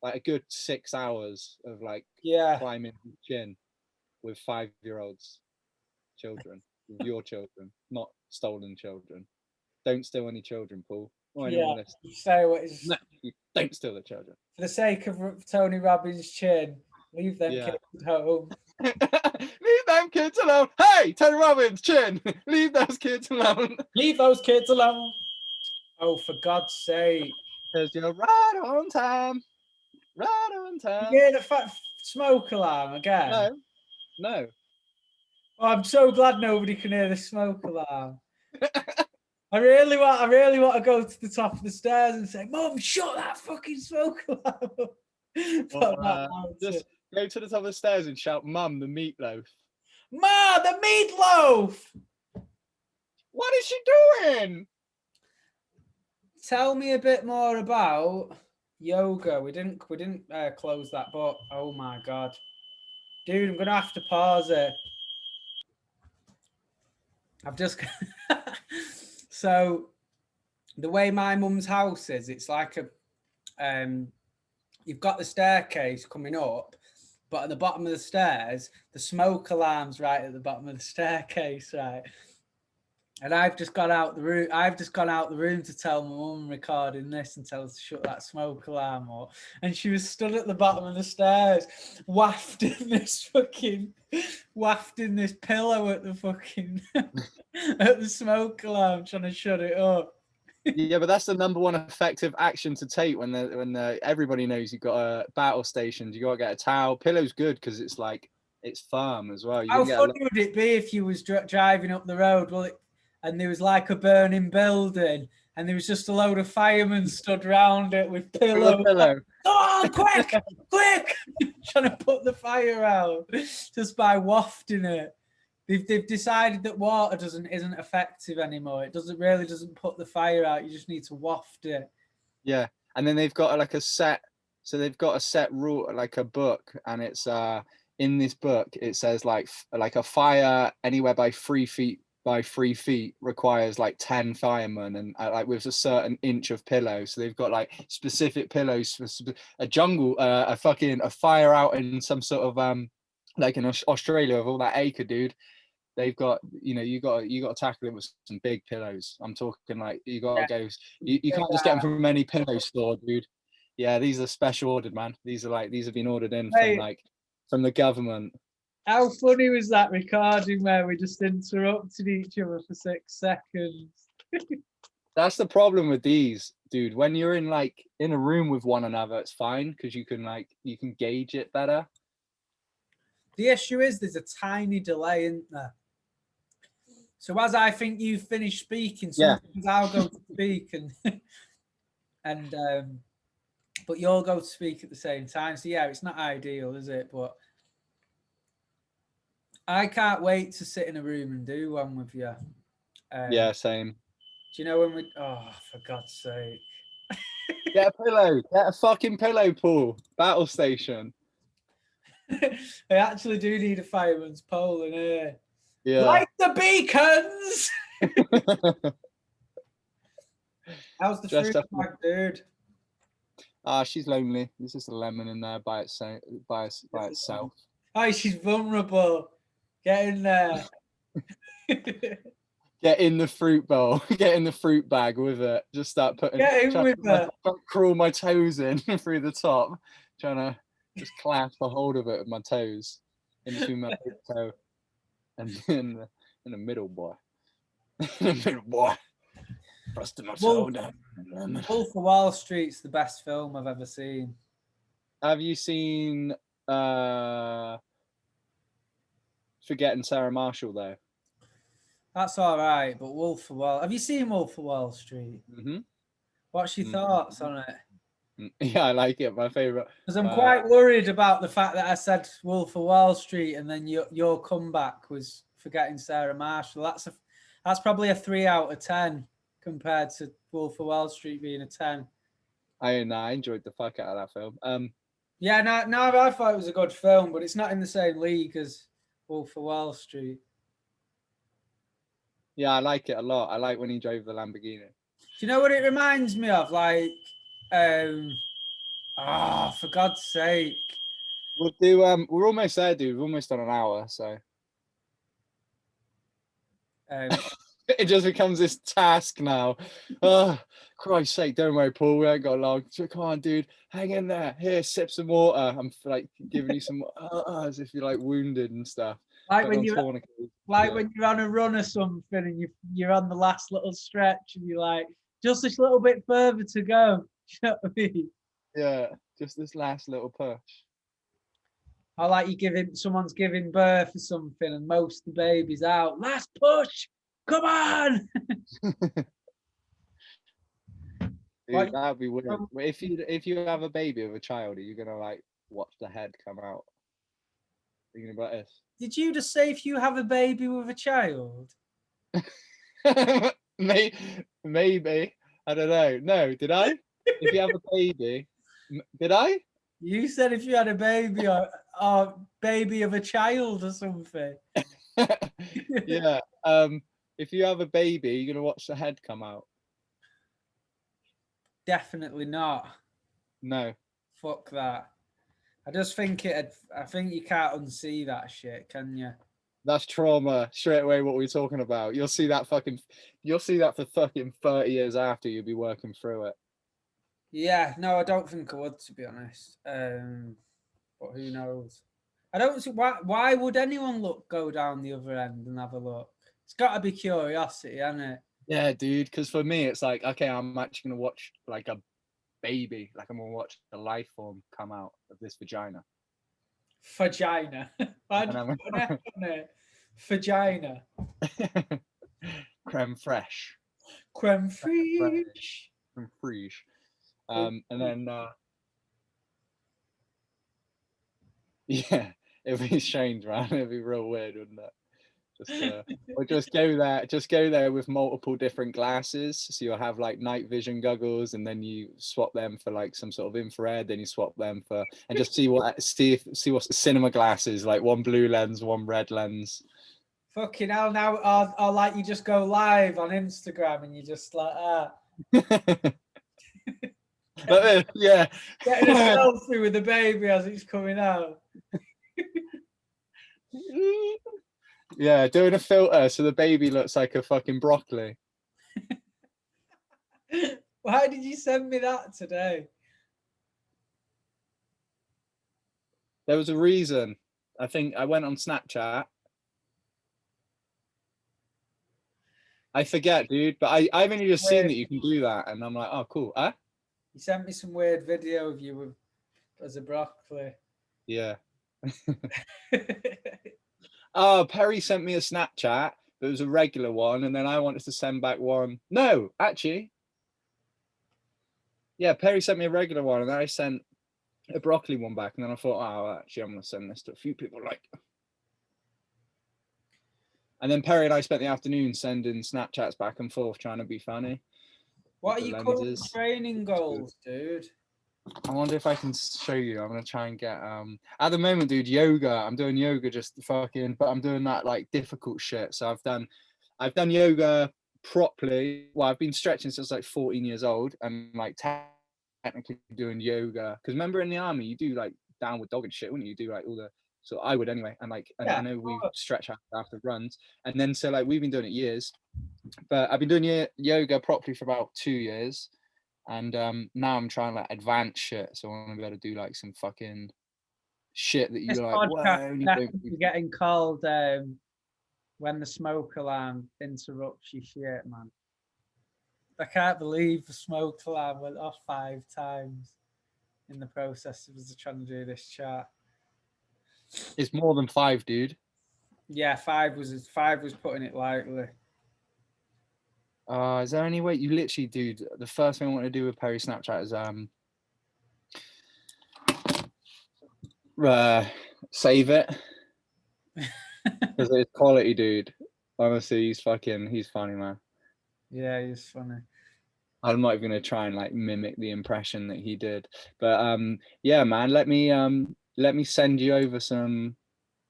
a good 6 hours of like
Yeah.
climbing chin with 5-year-olds children, with your children, not stolen children. Don't steal any children, Paul. Or
Yeah,
anyone listening.
say what is
No, you don't steal the children.
for the sake of Tony Robbins' chin. Leave them
Yeah.
kids at home.
Leave them kids alone. Hey, Tony Robbins, chin. Leave those kids alone.
Leave those kids alone. Oh, for God's sake!
Because you're right on time. Right on
You
time.
hear the smoke alarm again?
No, no.
Oh, I'm so glad nobody can hear the smoke alarm. I really want to go to the top of the stairs and say, "Mum, shut that fucking smoke alarm up."
Just go to the top of the stairs and shout, "Mum, the meatloaf."
Ma, the meatloaf!
What is she doing?
Tell me a bit more about yoga. We didn't close that book. Oh my God, dude, I'm gonna have to pause it. I've just so the way my mum's house is, it's like a you've got the staircase coming up, but at the bottom of the stairs, the smoke alarm's right at the bottom of the staircase, right? And I've just gone out the room. I've just gone out the room to tell my mum recording this and tell her to shut that smoke alarm up. And she was stood at the bottom of the stairs, wafting this pillow at the fucking at the smoke alarm, trying to shut it up.
Yeah, but that's the number one effective action to take when everybody knows you've got a battle stations. You got to get a towel. Pillow's good because it's like it's firm as well.
How funny would it be if you was driving up the road? And there was like a burning building, and there was just a load of firemen stood around it with pillows.
Pillow.
Come on, quick, quick! Trying to put the fire out just by wafting it. They've decided that water isn't effective anymore. It doesn't put the fire out. You just need to waft it.
Yeah, and then they've got like a set. So they've got a set rule, like a book, and it's in this book it says like a fire anywhere by 3 feet by 3 feet requires like 10 firemen, and like with a certain inch of pillow. So they've got like specific pillows for a jungle, a fire out in some sort of like in Australia with all that acre, dude. They've got, you got to tackle it with some big pillows. I'm talking like you got to go. You can't just get them from any pillow store, dude. Yeah, these are special ordered, man. These have been ordered in from the government.
How funny was that recording where we just interrupted each other for 6 seconds?
That's the problem with these, dude. When you're in a room with one another, it's fine because you can gauge it better.
The issue is there's a tiny delay, isn't there? So as I think you finish speaking, sometimes I'll go to speak but you'll go to speak at the same time. So yeah, it's not ideal, is it? But I can't wait to sit in a room and do one with you.
Yeah, same.
Do you know when we? Oh, for God's sake!
Get a pillow. Get a fucking pillow, Paul. Battle station.
I actually do need a fireman's pole in here.
Yeah.
Light the beacons. How's the fruit bag, dude?
She's lonely. There's just a lemon in there by itself.
Oh, she's vulnerable. Get in there.
Get in the fruit bowl. Get in the fruit bag with it. Just start putting.
Get in with her.
Crawl my toes in through the top. Trying to just clasp a hold of it with my toes in between my big toe and in the middle, boy. In the middle, boy. Thrusting my toe down.
Wolf of Wall Street's the best film I've ever seen.
Have you seen Forgetting Sarah Marshall though?
That's all right, but Wolf of Wall. Have you seen Wolf of Wall Street?
Mm-hmm.
What's your thoughts on it?
Yeah, I like it. My favorite.
Because I'm quite worried about the fact that I said Wolf of Wall Street and then your comeback was Forgetting Sarah Marshall. That's probably a 3 out of 10 compared to Wolf of Wall Street being a 10.
I enjoyed the fuck out of that film.
Yeah, no, I thought it was a good film, but it's not in the same league as Wolf of Wall Street.
Yeah, I like it a lot. I like when he drove the Lamborghini.
Do you know what it reminds me of? Like, for God's sake.
We'll do. We're almost there, dude. We're almost on an hour, so. It just becomes this task now. Oh, Christ's sake, don't worry, Paul. We ain't got long. So, come on, dude, hang in there. Here, sip some water. I'm like giving you some as if you're like wounded and stuff.
Like when you're
yeah.
when you're on a run or something and you're on the last little stretch and you're like, just this little bit further to go. Do you know what I mean?
Yeah, just this last little push.
Or like someone's giving birth or something and most of the baby's out. Last push. Come on.
Dude, that'd be weird. If you have a baby with a child, are you gonna like watch the head come out? Thinking about this.
Did you just say if you have a baby with a child?
Maybe. I don't know. No, did I? If you have a baby, did I?
You said if you had a baby or baby of a child or something.
Yeah. If you have a baby, you're gonna watch the head come out.
Definitely not.
No.
Fuck that. I just think I think you can't unsee that shit, can you?
That's trauma straight away. What we're talking about. You'll see that for fucking 30 years after. You'll be working through it.
Yeah, no, I don't think I would, to be honest. But who knows? I don't see why would anyone go down the other end and have a look? It's got to be curiosity, hasn't it?
Yeah, dude. Because for me, it's like, okay, I'm actually gonna watch like a baby, like I'm gonna watch the life form come out of this vagina.
Vagina. Why did you put an F on it? Vagina.
Creme fraiche.
Creme fraiche.
Creme fraiche. And then yeah, it'd be strange, man. It'd be real weird, wouldn't it? Or just go there with multiple different glasses. So you'll have like night vision goggles, and then you swap them for like some sort of infrared. Then you swap them for and just see what's cinema glasses, like one blue lens, one red lens.
Fucking hell! Now, or like you just go live on Instagram and you just like
yeah,
getting a selfie with the baby as it's coming out.
Yeah, doing a filter so the baby looks like a fucking broccoli.
Why did you send me that today?
There was a reason. I think I went on Snapchat. I forget, dude, but I've only just seen that you can do that, and I'm like, oh, cool. Huh?
You sent me some weird video of you as a broccoli.
Yeah. Oh, Perry sent me a Snapchat, but it was a regular one, and then I wanted to send back one. No, actually. Yeah, Perry sent me a regular one, and then I sent a broccoli one back, and then I thought, oh, actually, I'm going to send this to a few people. And then Perry and I spent the afternoon sending Snapchats back and forth, trying to be funny.
What are your current training goals, dude?
I wonder if I can show you. I'm gonna try and get at the moment, dude, yoga. I'm doing yoga just fucking, but I'm doing that like difficult shit. So I've done yoga properly. Well, I've been stretching since like 14 years old, and like technically doing yoga. Because remember in the army, you do like downward dog and shit, wouldn't you? You do like all the, so I would anyway. And like, and I know we stretch after runs, and then so like we've been doing it years, but I've been doing yoga properly for about 2 years. And now I'm trying like advanced shit, so I want to be able to do like some fucking shit that you like.
You're getting called when the smoke alarm interrupts your shit, man. I can't believe the smoke alarm went off 5 times in the process of us trying to do this chat.
It's more than 5, dude.
Yeah, 5 was putting it lightly.
Is there any way you literally, dude? The first thing I want to do with Perry Snapchat is save it because it's quality, dude. Honestly, he's funny, man.
Yeah, he's funny.
I'm not even gonna try and like mimic the impression that he did, but yeah, man. Let me send you over some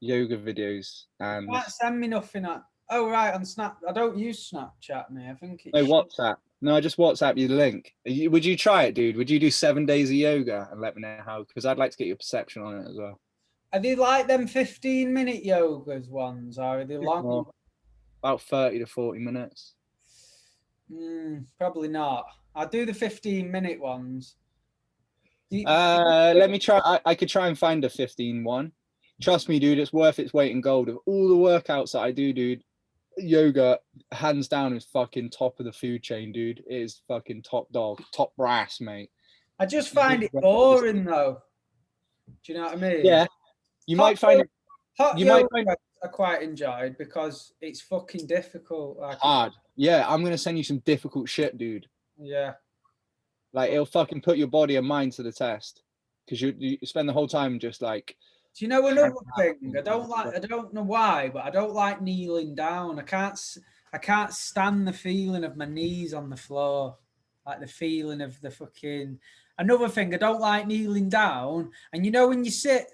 yoga videos and.
You can't send me nothing. Oh right, on Snap. I don't use Snapchat, man. I think it's
WhatsApp. No, I just WhatsApp you the link. Would you try it, dude? Would you do 7 days of yoga and let me know how? Because I'd like to get your perception on it as well.
Are they like them 15-minute yogas ones, or are they long?
About 30 to 40 minutes.
Probably not. I'll do the 15-minute ones.
Let me try. I could try and find a 15 one. Trust me, dude, it's worth its weight in gold. Of all the workouts that I do, dude, yoga, hands down, is fucking top of the food chain, dude. It is fucking top dog, top brass, mate.
I just find it boring, though. Do you know what I mean?
Yeah. You might find it.
Hot yoga I quite enjoyed because it's fucking difficult. Like,
hard. Yeah, I'm gonna send you some difficult shit, dude.
Yeah.
Like, it'll fucking put your body and mind to the test, because you spend the whole time just like.
Do you know another thing? I don't know why, but I don't like kneeling down. I can't stand the feeling of my knees on the floor, like the feeling of the fucking. Another thing, I don't like kneeling down. And you know when you sit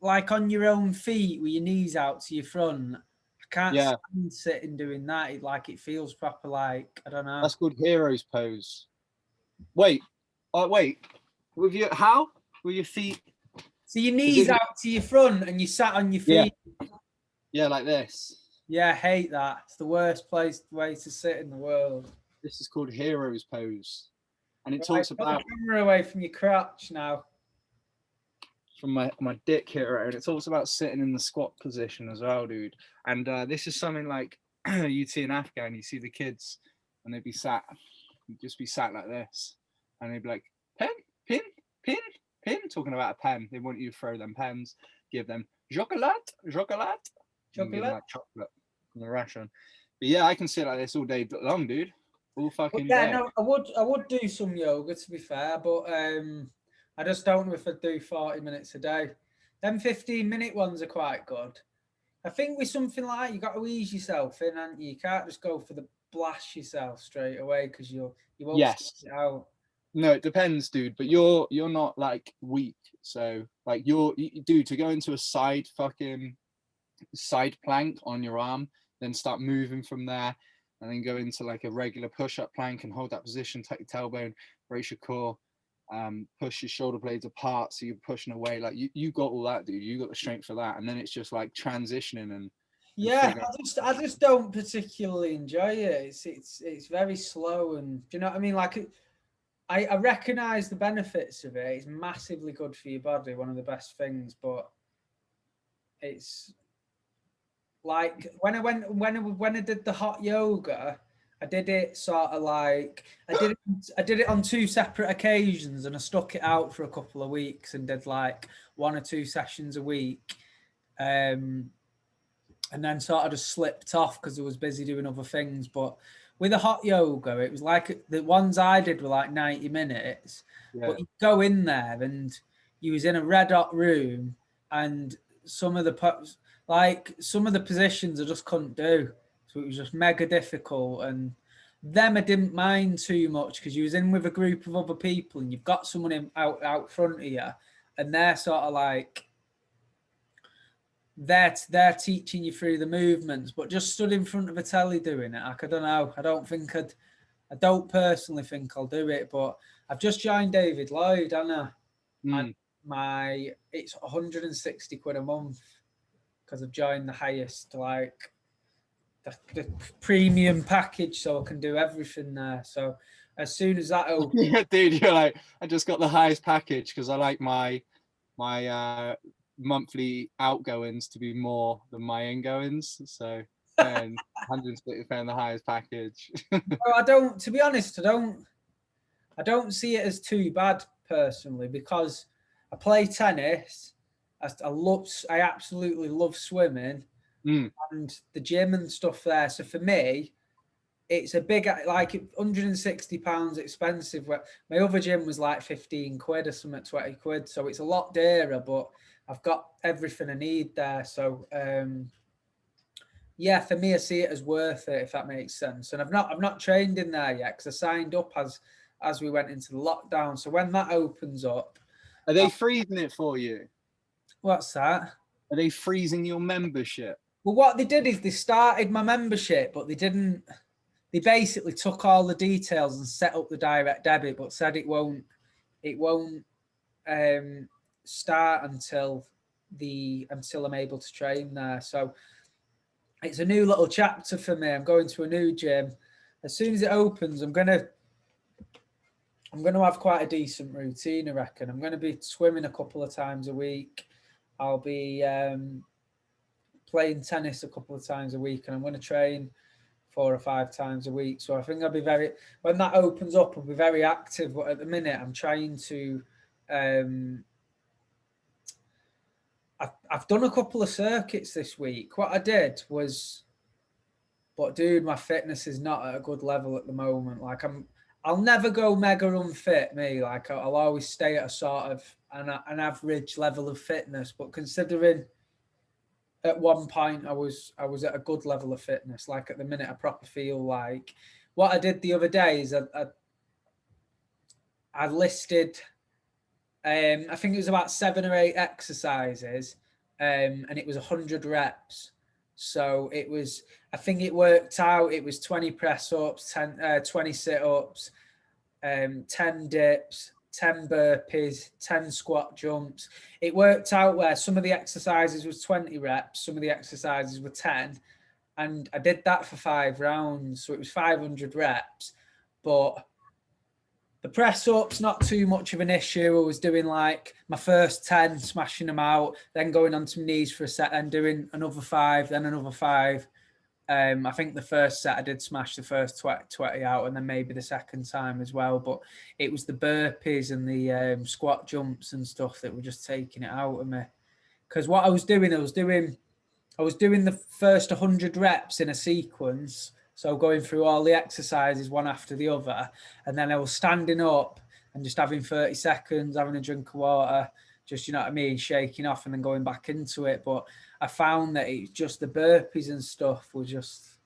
like on your own feet with your knees out to your front, I can't stand sitting doing that. It feels proper, like, I don't know.
That's called hero's pose. Wait. With your feet.
So your knees out to your front and you sat on your feet.
Yeah, like this.
Yeah, I hate that. It's the worst way to sit in the world.
This is called hero's pose. And it talks about...
Put the camera away from your crotch now.
From my dick here, and it's also about sitting in the squat position as well, dude. And this is something like you'd see in Afghan. You see the kids, and they'd just be sat like this, and they'd be like, pin, talking about a pen. They want you to throw them pens, give them chocolate, give them like chocolate from the ration. But yeah, I can sit like this all day long, dude. All fucking day.
No, I would do some yoga, to be fair, but I just don't know if I'd do 40 minutes a day. Them 15-minute ones are quite good. I think with something like that, you got to ease yourself in, and you can't just go for the blast yourself straight away, because you won't get it out.
No, it depends, dude. But you're not like weak, so like dude, to go into a side plank on your arm, then start moving from there, and then go into like a regular push-up plank and hold that position, take your tailbone, brace your core. Push your shoulder blades apart so you're pushing away. Like you got all that, dude. You got the strength for that, and then it's just like transitioning and
I just don't particularly enjoy it. It's very slow, and do you know what I mean? Like, I recognize the benefits of it. It's massively good for your body, one of the best things. But it's like when I did the hot yoga, I did it sort of like I did it on 2 separate occasions, and I stuck it out for a couple of weeks and did like 1 or 2 sessions a week, and then sort of just slipped off because I was busy doing other things. But with the hot yoga, it was like the ones I did were like 90 minutes, but you go in there and you was in a red hot room, and some of the positions I just couldn't do. So it was just mega difficult, and them I didn't mind too much because you was in with a group of other people and you've got someone out front of you, and they're sort of like they're teaching you through the movements, but just stood in front of a telly doing it, like, I don't know. I don't personally think I'll do it, but I've just joined David Lloyd, haven't I? And it's 160 quid a month because I've joined the highest, like the premium package, so I can do everything there. So as soon as that opens,
yeah, dude, you're like, I just got the highest package because I like my monthly outgoings to be more than my ingoings. So then 160 paying the highest package.
I don't, to be honest, I don't see it as too bad personally, because I play tennis. I absolutely love swimming and the gym and stuff there. So for me, it's a big, like, £160 expensive. My other gym was like 15 quid or something, 20 quid. So it's a lot dearer, but I've got everything I need there. So yeah, for me, I see it as worth it, if that makes sense. And I've not trained in there yet because I signed up as we went into the lockdown. So when that opens up,
are they freezing it for you?
What's that?
Are they freezing your membership?
Well, what they did is they started my membership, but they didn't. They basically took all the details and set up the direct debit, but said it won't start until I'm able to train there. So it's a new little chapter for me. I'm going to a new gym. As soon as it opens, I'm gonna have quite a decent routine, I reckon. I'm gonna be swimming a couple of times a week. I'll be playing tennis a couple of times a week, and I'm going to train 4 or 5 times a week. So I think when that opens up, I'll be very active. But at the minute, I'm trying to. I've done a couple of circuits this week. What I did was, but dude, my fitness is not at a good level at the moment. Like I'll never go mega unfit. Me, like I'll always stay at a sort of an average level of fitness. But considering at one point I was at a good level of fitness. Like at the minute, I proper feel like what I did the other day is I listed, I think it was about 7 or 8 exercises, and it was 100 reps. So it was, I think it worked out. It was 20 press ups, 20 sit ups, 10 dips, 10 burpees, 10 squat jumps. It worked out where some of the exercises was 20 reps, some of the exercises were 10. And I did that for 5 rounds. So it was 500 reps. But the press ups, not too much of an issue. I was doing like my first 10, smashing them out, then going on to my knees for a set, then doing another 5, then another 5. I think the first set I did smash the first 20 out, and then maybe the second time as well. But it was the burpees and the squat jumps and stuff that were just taking it out of me. Because what I was doing the first 100 reps in a sequence. So going through all the exercises one after the other. And then I was standing up and just having 30 seconds, having a drink of water, just, you know what I mean, shaking off and then going back into it. But I found that it's just the burpees and stuff were just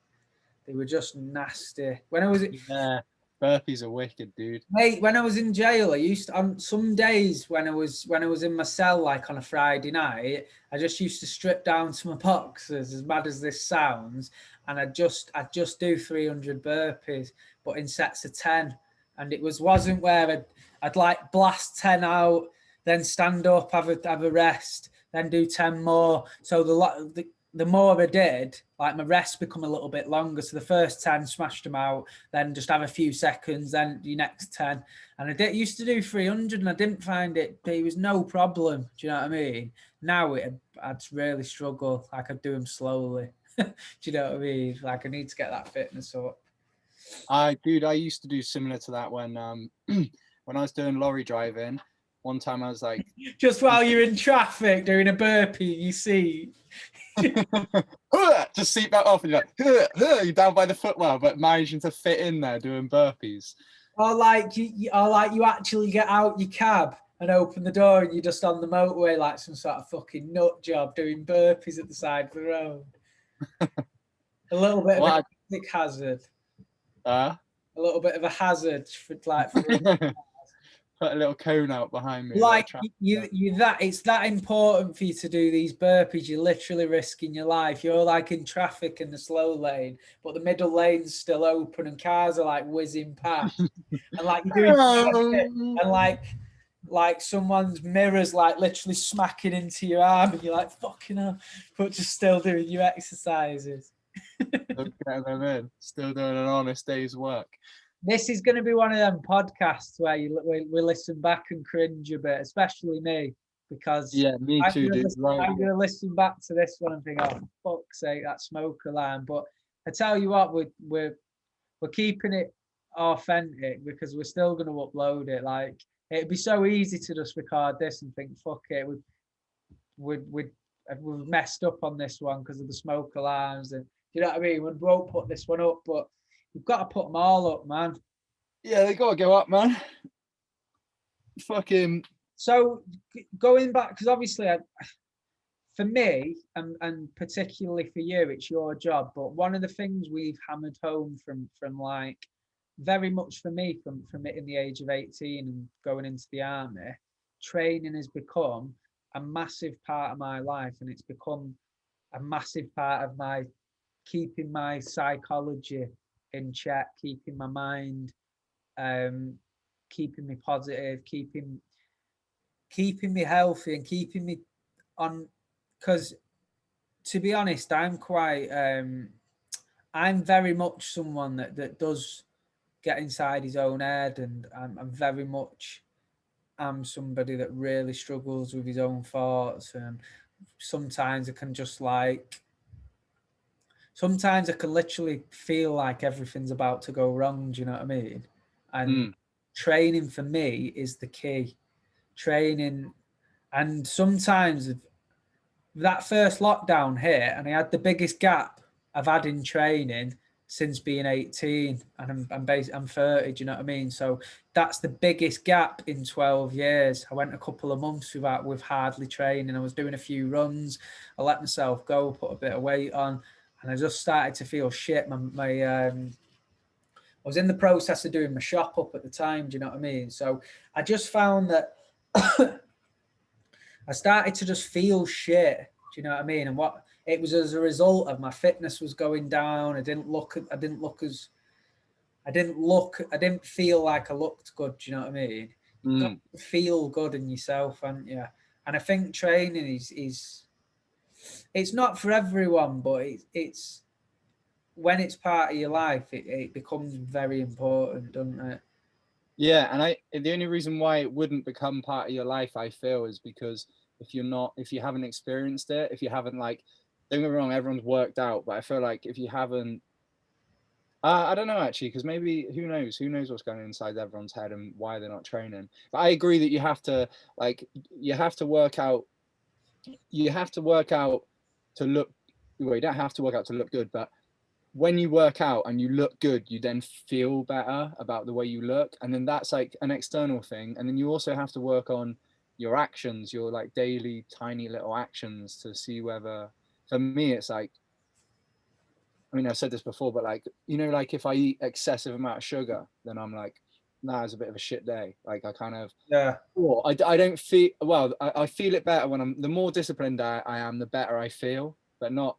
nasty. When I was
burpees are wicked, dude.
Mate, when I was in jail, I used to, on some days when I was in my cell, like on a Friday night, I just used to strip down to my boxers, as bad as this sounds, and I'd just do 300 burpees, but in sets of 10. And it wasn't where I'd like blast 10 out, then stand up, have a rest, then do 10 more. So the more I did, like my rests become a little bit longer. So the first 10, smashed them out, then just have a few seconds, then the next 10. And I used to do 300 and I didn't find it was no problem. Do you know what I mean? Now I'd really struggle. Like I'd do them slowly. Do you know what I mean? Like I need to get that fitness up.
I used to do similar to that when when I was doing lorry driving. One time I was like,
just while you're in traffic doing a burpee, you see.
just seat back off and you're like, you're down by the footwell, but managing to fit in there doing burpees.
Or like you actually get out your cab and open the door and you're just on the motorway like some sort of fucking nut job doing burpees at the side of the road. A little bit of a traffic hazard. A little bit of a hazard for
put a little cone out behind me.
Like it's that important for you to do these burpees. You're literally risking your life. You're like in traffic in the slow lane, but the middle lane's still open and cars are like whizzing past. And like you're doing and like someone's mirrors like literally smacking into your arm and you're like fucking hell, but just still doing your exercises.
Still doing an honest day's work.
This is going to be one of them podcasts where we listen back and cringe a bit, especially me, because
me too, dude.
I'm going to listen back to this one and think, oh, fuck's sake, that smoke alarm. But I tell you what, we're keeping it authentic because we're still going to upload it. Like it'd be so easy to just record this and think, fuck it, we've messed up on this one because of the smoke alarms, and you know what I mean. We won't put this one up, but you've got to put them all up, man.
Yeah, they got to go up, man. Fucking.
So going back, because obviously, for me, and particularly for you, it's your job. But one of the things we've hammered home from like very much for me from hitting the age of 18 and going into the army, training has become a massive part of my life, and it's become a massive part of my keeping my psychology in check, keeping my mind, keeping me positive, keeping me healthy, and keeping me on. Because to be honest, I'm quite, I'm very much someone that does get inside his own head, and I'm very much, I'm somebody that really struggles with his own thoughts, and sometimes I can just like, sometimes I can literally feel like everything's about to go wrong. Do you know what I mean? And training for me is the key. Training, and sometimes that first lockdown hit, and I had the biggest gap I've had in training since being 18, and I'm 30. Do you know what I mean? So that's the biggest gap in 12 years. I went a couple of months with hardly training. I was doing a few runs. I let myself go, put a bit of weight on, and I just started to feel shit. I was in the process of doing my shop up at the time. Do you know what I mean? So I just found that I started to just feel shit. Do you know what I mean? And what it was as a result of my fitness was going down. I didn't feel like I looked good. Do you know what I mean? You've got to feel good in yourself, haven't you? And I think training is it's not for everyone, but it's when it's part of your life, it becomes very important, doesn't it?
Yeah, and the only reason why it wouldn't become part of your life, I feel, is because if you haven't experienced it, if you haven't, like, don't get me wrong, everyone's worked out, but I feel like if you haven't, I don't know actually, because maybe who knows what's going on inside everyone's head and why they're not training. But I agree that you have to work out to look. Well, you don't have to work out to look good, but when you work out and you look good, you then feel better about the way you look. And then that's like an external thing. And then you also have to work on your actions, your like daily tiny little actions, to see whether, for me, it's like, I mean, I've said this before, but like, like if I eat excessive amount of sugar, then I'm like, nah, it's a bit of a shit day. Like I kind of,
Yeah.
I don't feel, well, I feel it better when the more disciplined I am, the better I feel, but not,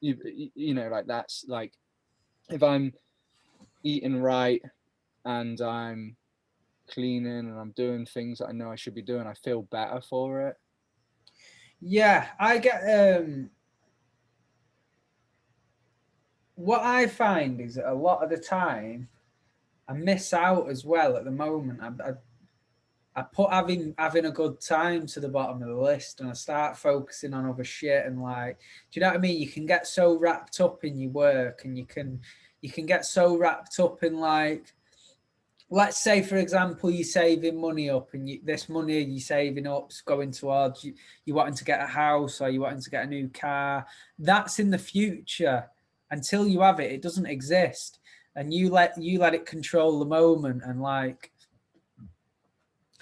like that's like, if I'm eating right and I'm cleaning and I'm doing things that I know I should be doing, I feel better for it.
Yeah, I get what I find is that a lot of the time I miss out as well at the moment. I put having a good time to the bottom of the list, and I start focusing on other shit, and like, do you know what I mean? You can get so wrapped up in your work, and you can get so wrapped up in, like, let's say for example you're saving money up, and this money you're saving up's going towards you wanting to get a house, or you wanting to get a new car. That's in the future. Until you have it, it doesn't exist, and you let it control the moment. And like,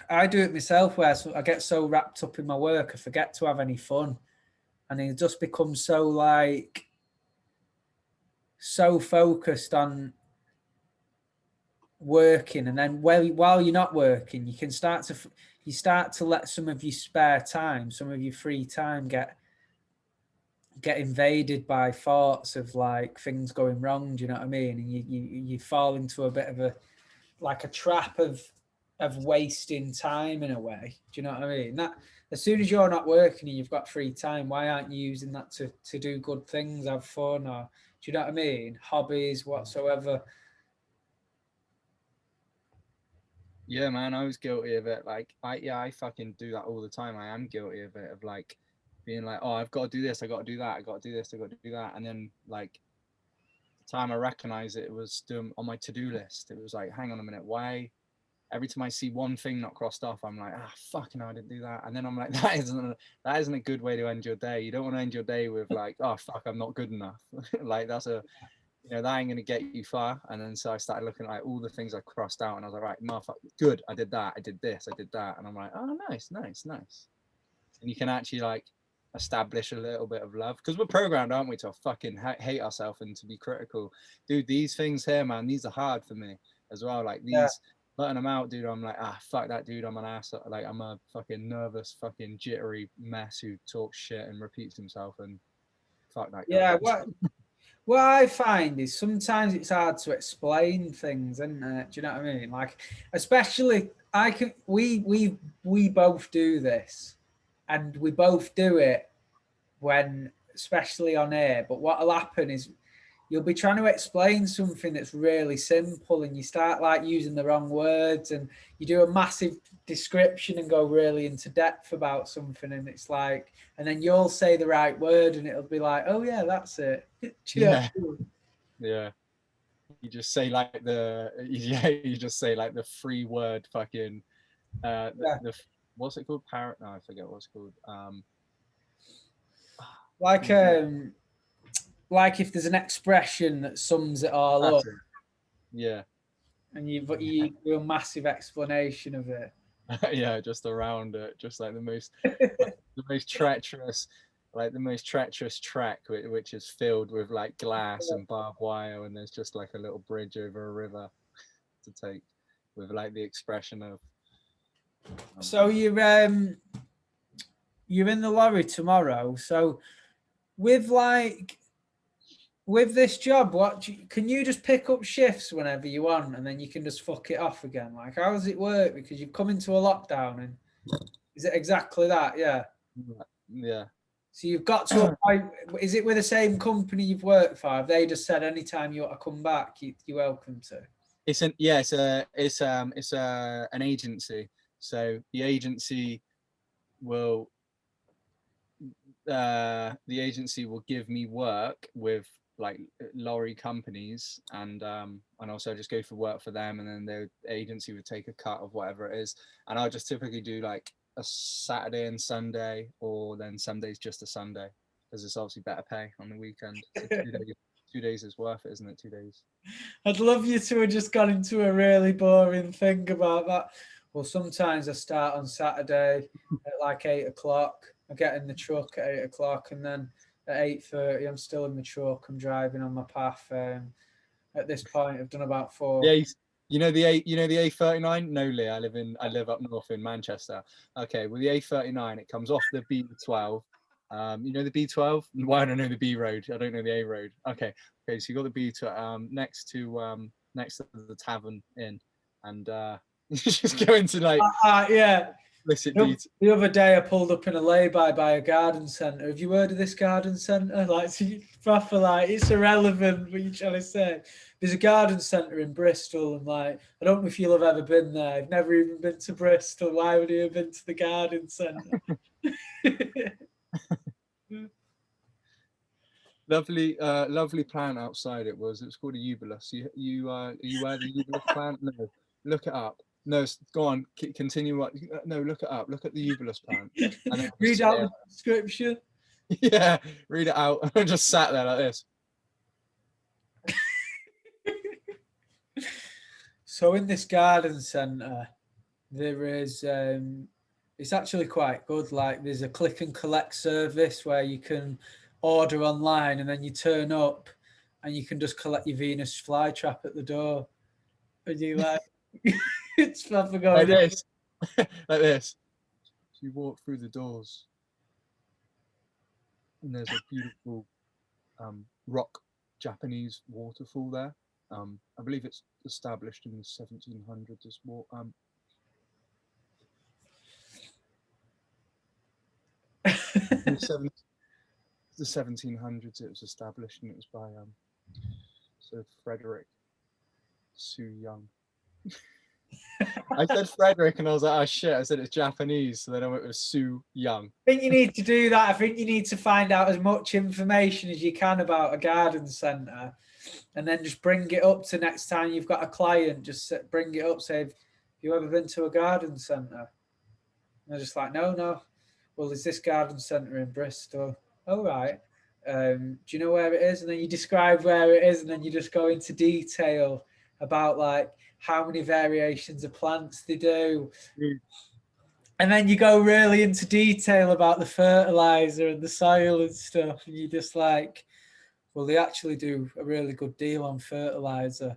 I do it myself, where I get so wrapped up in my work I forget to have any fun, and it just becomes so like so focused on working. And then while you're not working, you start to let some of your spare time, some of your free time get invaded by thoughts of like things going wrong. Do you know what I mean? And you fall into a bit of a trap of wasting time in a way. Do you know what I mean? That as soon as you're not working and you've got free time, why aren't you using that to do good things, have fun, or do you know what I mean? Hobbies whatsoever.
Yeah, man, I was guilty of it. Like, I fucking do that all the time. I am guilty of it, of like being like, oh, I've got to do this, I got to do that, I got to do this, I got to do that, and then like the time I recognize it, it was on my to-do list. It was like, hang on a minute, why? Every time I see one thing not crossed off, I'm like, fucking, I didn't do that. And then I'm like, that isn't a good way to end your day. You don't want to end your day with like, oh fuck, I'm not good enough. Like that ain't gonna get you far. And then so I started looking at like all the things I crossed out, and I was like, right, motherfucker, good, I did that, I did this, I did that, and I'm like, oh, nice. And you can actually like establish a little bit of love, because we're programmed, aren't we, to fucking hate ourselves and to be critical. Dude, these things here, man, these are hard for me as well. Like these, letting them out, dude, I'm like, fuck that, dude, I'm an ass. Like I'm a fucking nervous, fucking jittery mess who talks shit and repeats himself, and fuck that guy.
Yeah, what I find is sometimes it's hard to explain things, isn't it? Do you know what I mean? Like, especially we both do this, and we both do it when especially on air. But what'll happen is you'll be trying to explain something that's really simple, and you start like using the wrong words, and you do a massive description and go really into depth about something, and it's like, and then you'll say the right word, and it'll be like, oh yeah, that's it.
Yeah. Yeah. You just say like you just say like the 3-word fucking the what's it called? Parrot? No, I forget what it's called.
Like like if there's an expression that sums it all up,
yeah,
and you do a massive explanation of it.
yeah, just around it, just like the most treacherous, like the most treacherous track, which is filled with like glass and barbed wire, and there's just like a little bridge over a river to take, with like the expression of.
So you're in the lorry tomorrow. So with this job, can you just pick up shifts whenever you want, and then you can just fuck it off again? Like, how does it work? Because you've come into a lockdown, and is it exactly that? Yeah.
Yeah.
So you've got to. Is it with the same company you've worked for? Have they just said anytime you want to come back, you're welcome to?
It's an agency. So the agency will give me work with like lorry companies, and also just go for work for them, and then the agency would take a cut of whatever it is, and I'll just typically do like a Saturday and Sunday, or then some days just a Sunday, because it's obviously better pay on the weekend. So 2 days is worth it, isn't it? 2 days.
I'd love you to have just gone into a really boring thing about that. Well, sometimes I start on Saturday at like 8 o'clock. I get in the truck at 8 o'clock, and then at 8:30, I'm still in the truck. I'm driving on my path. At this point, I've done about 4.
Yeah, you know the A39. No, Lee, I live up north in Manchester. Okay, well the A39, it comes off the B12. You know the B12? Well, I don't know the B road. I don't know the A road. Okay, so you got the B12 next to the Tavern Inn, and you just go into like
yeah.
The
other day I pulled up in a lay-by a garden centre. Have you heard of this garden centre? Like, so proper, like, it's irrelevant what you're trying to say. There's a garden centre in Bristol, and like, I don't know if you'll have ever been there. I've never even been to Bristol. Why would you have been to the garden centre?
lovely plant outside. It was called a eubulus. You aware the eubulus plant? No, look it up. No, go on, continue. No, look it up. Look at the eubulus plant. And
read out the description.
Yeah, read it out. I just sat there like this.
So in this garden centre, there is it's actually quite good. Like, there's a click and collect service where you can order online, and then you turn up and you can just collect your Venus flytrap at the door. And you like it's proper going
like this. Like this. So you walk through the doors, and there's a beautiful rock Japanese waterfall there. I believe it's established in the 1700s as well. The 1700s it was established, and it was by Sir Frederick Su Young. I said Frederick, and I was like, oh shit, I said it's Japanese, so then I went with Su Young.
I think you need to do that. I think you need to find out as much information as you can about a garden centre, and then just bring it up to next time you've got a client. Just bring it up, say, have you ever been to a garden centre? And they're just like, no. Well, there's this garden centre in Bristol. Oh, right. Do you know where it is? And then you describe where it is, and then you just go into detail about like how many variations of plants they do. And then you go really into detail about the fertilizer and the soil and stuff. And you just like, well, they actually do a really good deal on fertilizer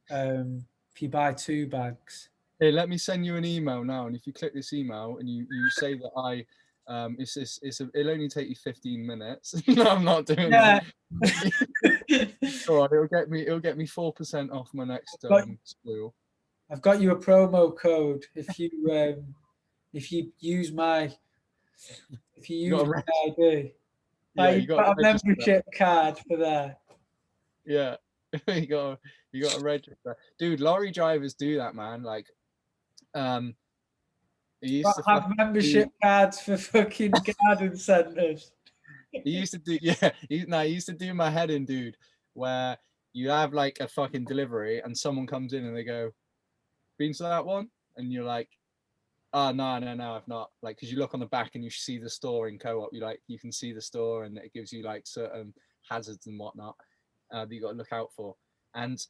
if you buy 2 bags.
Hey, let me send you an email now, and if you click this email and you say that it'll only take you 15 minutes. No, I'm not doing that. Go on, it'll get me 4% off my next school.
I've got you a promo code if you use my ID.
Yeah,
You've got a membership card for that.
Yeah, you got to register, dude. Lorry drivers do that, man. Like, he used to
Have membership cards for fucking garden centres.
He used to do, yeah. He used to do my head in, dude. Where you have like a fucking delivery, and someone comes in and they go, "Been to that one?" And you're like, "Oh no, I've not." Like, because you look on the back and you see the store in co-op. You can see the store, and it gives you like certain hazards and whatnot that you got to look out for. And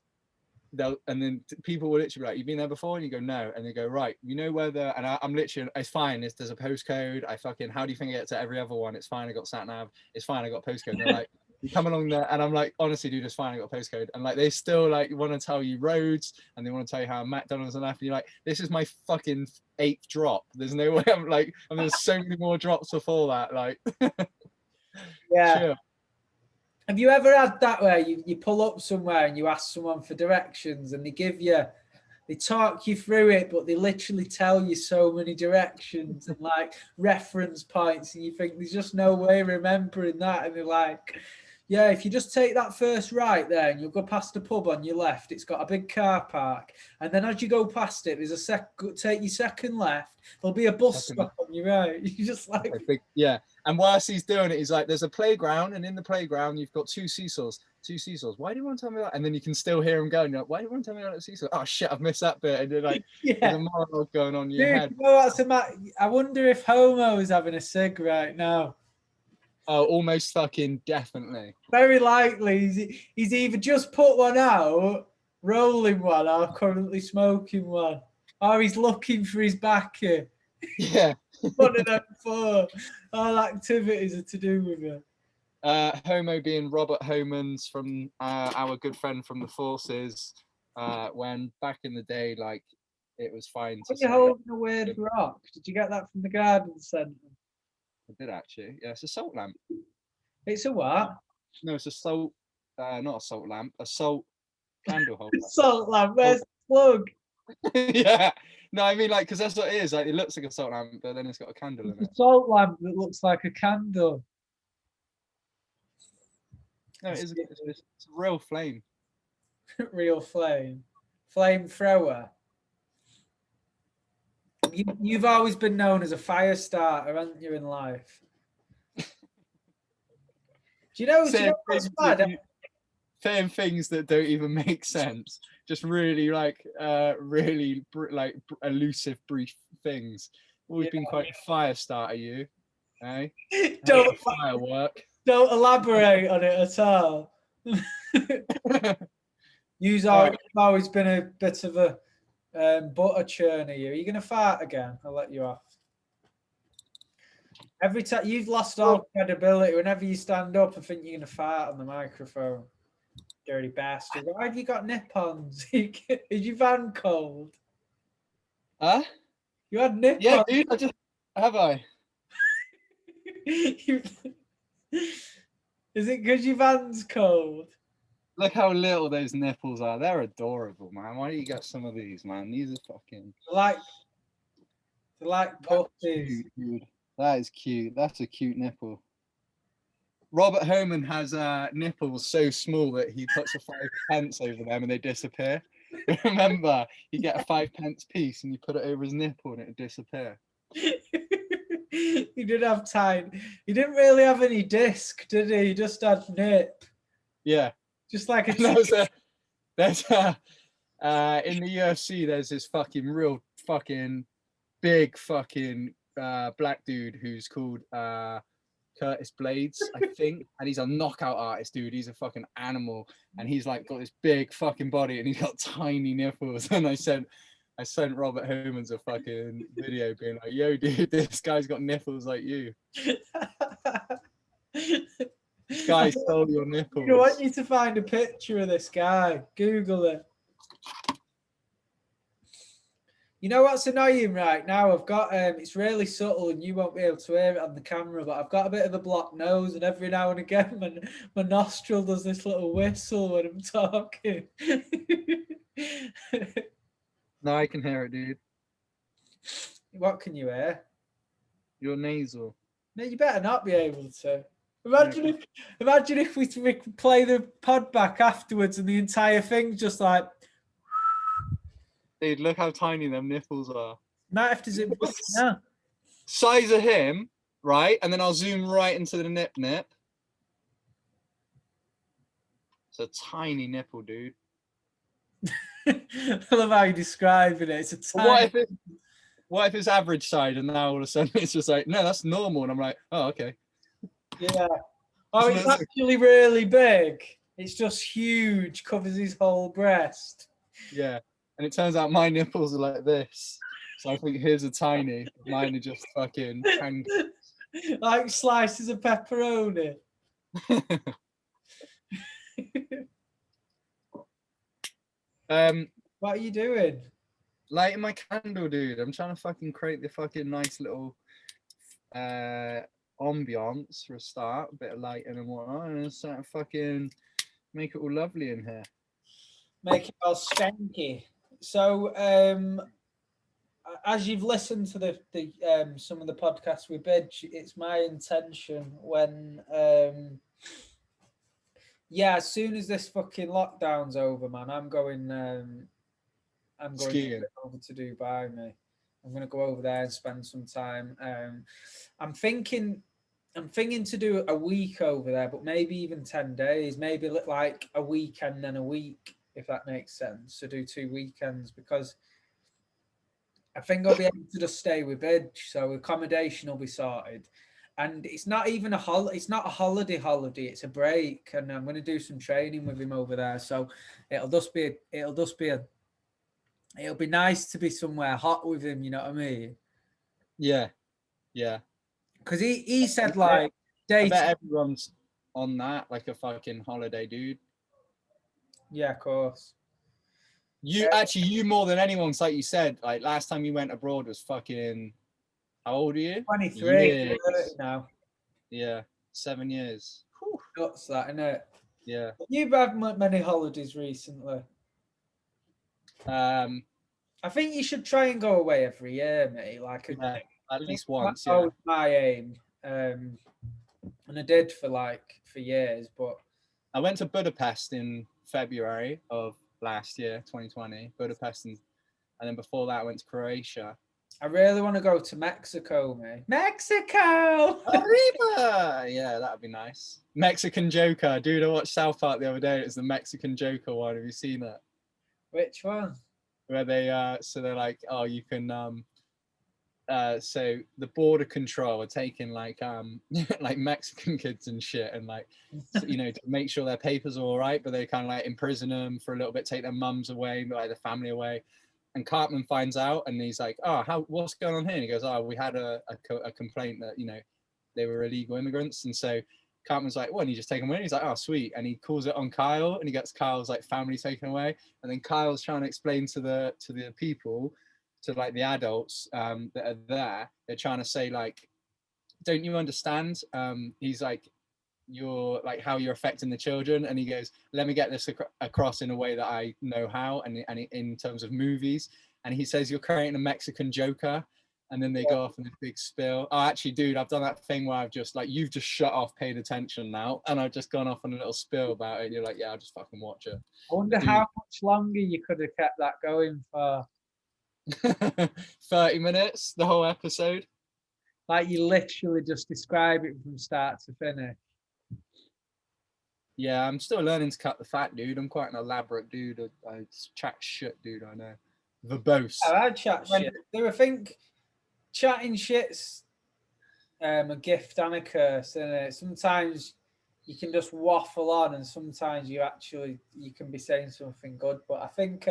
then people will literally be like, "You've been there before?" And you go, "No." And they go, "Right, you know where the," and I'm literally, "It's fine. There's a postcode. How do you think I get to every other one? It's fine. I got sat nav. It's fine. I got a postcode." And they're like, "You come along there," and I'm like, "Honestly, dude, it's fine. I got a postcode." And like, they still like want to tell you roads, and they want to tell you how McDonald's and that. And you're like, "This is my fucking 8th drop. There's no way I'm like, and there's so many more drops before that." Like,
yeah.
Sure.
Have you ever had that where you pull up somewhere and you ask someone for directions and they talk you through it, but they literally tell you so many directions and like reference points, and you think there's just no way remembering that, and they're like, yeah, if you just take that first right there and you'll go past a pub on your left, it's got a big car park, and then as you go past it, there's take your second left, there'll be a bus stop on your right. You're just like,
yeah. And whilst he's doing it, he's like, "There's a playground, and in the playground you've got two seesaws. Why do you want to tell me that?" And then you can still hear him going, "Why do you want to tell me about the seesaw? Oh shit, I've missed that bit." And you're like, there's a monologue going on in your head.
You know what's I wonder if Homo is having a cig right now.
Oh, almost fucking definitely.
Very likely. He's either just put one out, rolling one, or currently smoking one. Or he's looking for his backer.
Yeah.
One of them 4. All activities are to do with it.
Homo being Robert Homans from our good friend from the forces, when back in the day, like, it was fine to say.
You're holding a weird rock. Did you get that from the garden centre?
I did actually. Yeah, it's a salt lamp.
It's a what?
No, it's a salt, not a salt lamp, a salt candle holder.
Salt lamp. Where's the plug?
Yeah. No, I mean, like, because that's what it is. Like, it looks like a salt lamp, but then it's got a candle in it.
A salt lamp that looks like a candle.
No, it's a real flame.
Real flame. Flamethrower. You've always been known as a fire starter, haven't you, in life? Do you know what's bad?
Saying things that don't even make sense. Just really elusive, brief things. Always been quite a fire starter, you. Eh?
Don't
firework.
Don't elaborate on it at all. You've always been a bit of a butter churner. Are you going to fart again? I'll let you off. Every time you've lost all credibility. Whenever you stand up, I think you're going to fart on the microphone. Dirty bastard. Why have you got nip-ons? Is your van cold?
Huh?
You had nip-ons?
Yeah, dude. Have I?
Is it because your van's cold?
Look how little those nipples are. They're adorable, man. Why don't you get some of these, man? These are fucking...
They're like puppies.
Dude. That is cute. That's a cute nipple. Robert Homan has nipples so small that he puts a 5 pence over them and they disappear. Remember, you get a 5 pence piece and you put it over his nipple and it would disappear.
He did have time. He didn't really have any disc, did he? He just had nip.
Yeah.
Just like a...
There's in the UFC, there's this fucking real fucking big fucking black dude who's called Curtis Blades, I think, and he's a knockout artist, dude. He's a fucking animal, and he's like got this big fucking body, and he's got tiny nipples. And I sent Robert Homans a fucking video being like, "Yo, dude, this guy's got nipples like you. This guy stole your nipples."
I want you to find a picture of this guy. Google it. You know what's annoying right now? I've got it's really subtle and you won't be able to hear it on the camera, but I've got a bit of a blocked nose, and every now and again my nostril does this little whistle when I'm talking.
No, I can hear it, dude.
What can you hear?
You're nasal.
No, you better not be able to. Imagine if we play the pod back afterwards and the entire thing's just like.
Dude, look how tiny them nipples are.
Might have to zoom. Yeah.
Size of him, right? And then I'll zoom right into the nip. It's a tiny nipple, dude.
I love how you're describing it. It's a tiny.
What if it's average size and now all of a sudden it's just like, no, that's normal. And I'm like, oh, okay.
Yeah. Oh, it's actually really big. It's just huge, covers his whole breast.
Yeah. And it turns out my nipples are like this. So I think his are tiny. Mine are just fucking pancakes.
Like slices of pepperoni. What are you doing?
Lighting my candle, dude. I'm trying to fucking create the fucking nice little ambiance for a start, a bit of lighting and whatnot, and start to fucking make it all lovely in here.
Make it all stanky. So, as you've listened to the some of the podcasts with Bidge, it's my intention when as soon as this fucking lockdown's over, man, I'm going
skiing
over to Dubai, mate. I'm gonna go over there and spend some time. I'm thinking to do a week over there, but maybe even 10 days, maybe like a weekend and a week, if that makes sense. So do 2 weekends, because I think I'll be able to just stay with Bidge, so accommodation will be sorted. And it's not even it's not a holiday. It's a break, and I'm going to do some training with him over there. So it'll be nice to be somewhere hot with him. You know what I mean?
Yeah.
Because he said
I bet everyone's on that, like a fucking holiday, dude.
Yeah, of course.
You more than anyone, like you said, like last time you went abroad was fucking. How old are you?
23 now.
Yeah, 7 years.
Nuts, that, isn't it?
Yeah.
You've had many holidays recently. I think you should try and go away every year, mate. Like
at least once.
That was my aim, and I did for years. But
I went to Budapest in February of last year, 2020. Budapest, and then before that, I went to Croatia.
I really want to go to Mexico, mate. Mexico!
Arriba! Yeah, that'd be nice. Mexican Joker. Dude, I watched South Park the other day. It's the Mexican Joker one. Have you seen that?
Which one?
Where they, so they're like, oh, you can, so the border control are taking like Mexican kids and shit, and like, to make sure their papers are all right, but they kind of like imprison them for a little bit, take their mums away, like the family away. And Cartman finds out, and he's like, "Oh, what's going on here?" And he goes, "Oh, we had a complaint that they were illegal immigrants." And so Cartman's like, "Well, and you just take them away?" And he's like, "Oh, sweet." And he calls it on Kyle, and he gets Kyle's like family taken away. And then Kyle's trying to explain to the people, to like the adults that are there. They're trying to say like, "Don't you understand?" He's like, "You're like how you're affecting the children," and he goes, "Let me get this across in a way that I know how, and in terms of movies." And he says, "You're creating a Mexican Joker," and then they go off in this big spill. Oh, actually, dude, I've done that thing where I've just like, you've just shut off, paid attention now, and I've just gone off on a little spill about it. And you're like, yeah, I'll just fucking watch it.
I wonder how much longer you could have kept that going for.
30 minutes, the whole episode.
Like you literally just describe it from start to finish.
Yeah, I'm still learning to cut the fat, dude. I'm quite an elaborate dude. I chat shit, dude. I know. Verbose.
I chat shit. I think chatting shit's a gift and a curse, isn't it? Sometimes you can just waffle on, and sometimes you can be saying something good. But I think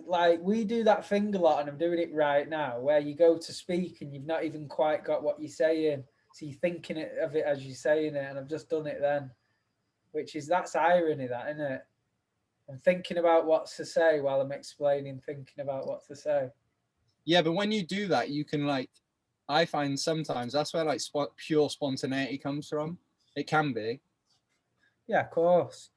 like we do that thing a lot, and I'm doing it right now, where you go to speak and you've not even quite got what you're saying. So you're thinking of it as you're saying it, and I've just done it then, that's irony, that, isn't it? I'm thinking about what to say while I'm explaining, thinking about what to say.
Yeah, but when you do that, you can like, I find sometimes that's where like pure spontaneity comes from. It can be.
Yeah, of course.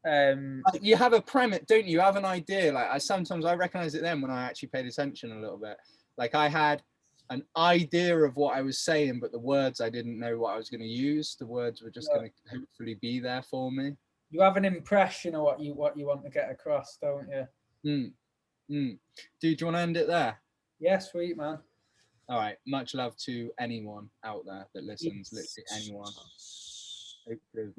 You have a premise, don't you? You have an idea. Like I recognize it then when I actually paid attention a little bit. Like I had an idea of what I was saying, but the words, I didn't know what I was going to use. The words were just
Yeah.
going to hopefully be there for me.
You have an impression of what you want to get across, don't you?
Dude, do you want to end it there?
Yeah, sweet, man.
All right. Much love to anyone out there that listens. Literally anyone. Hope there's one.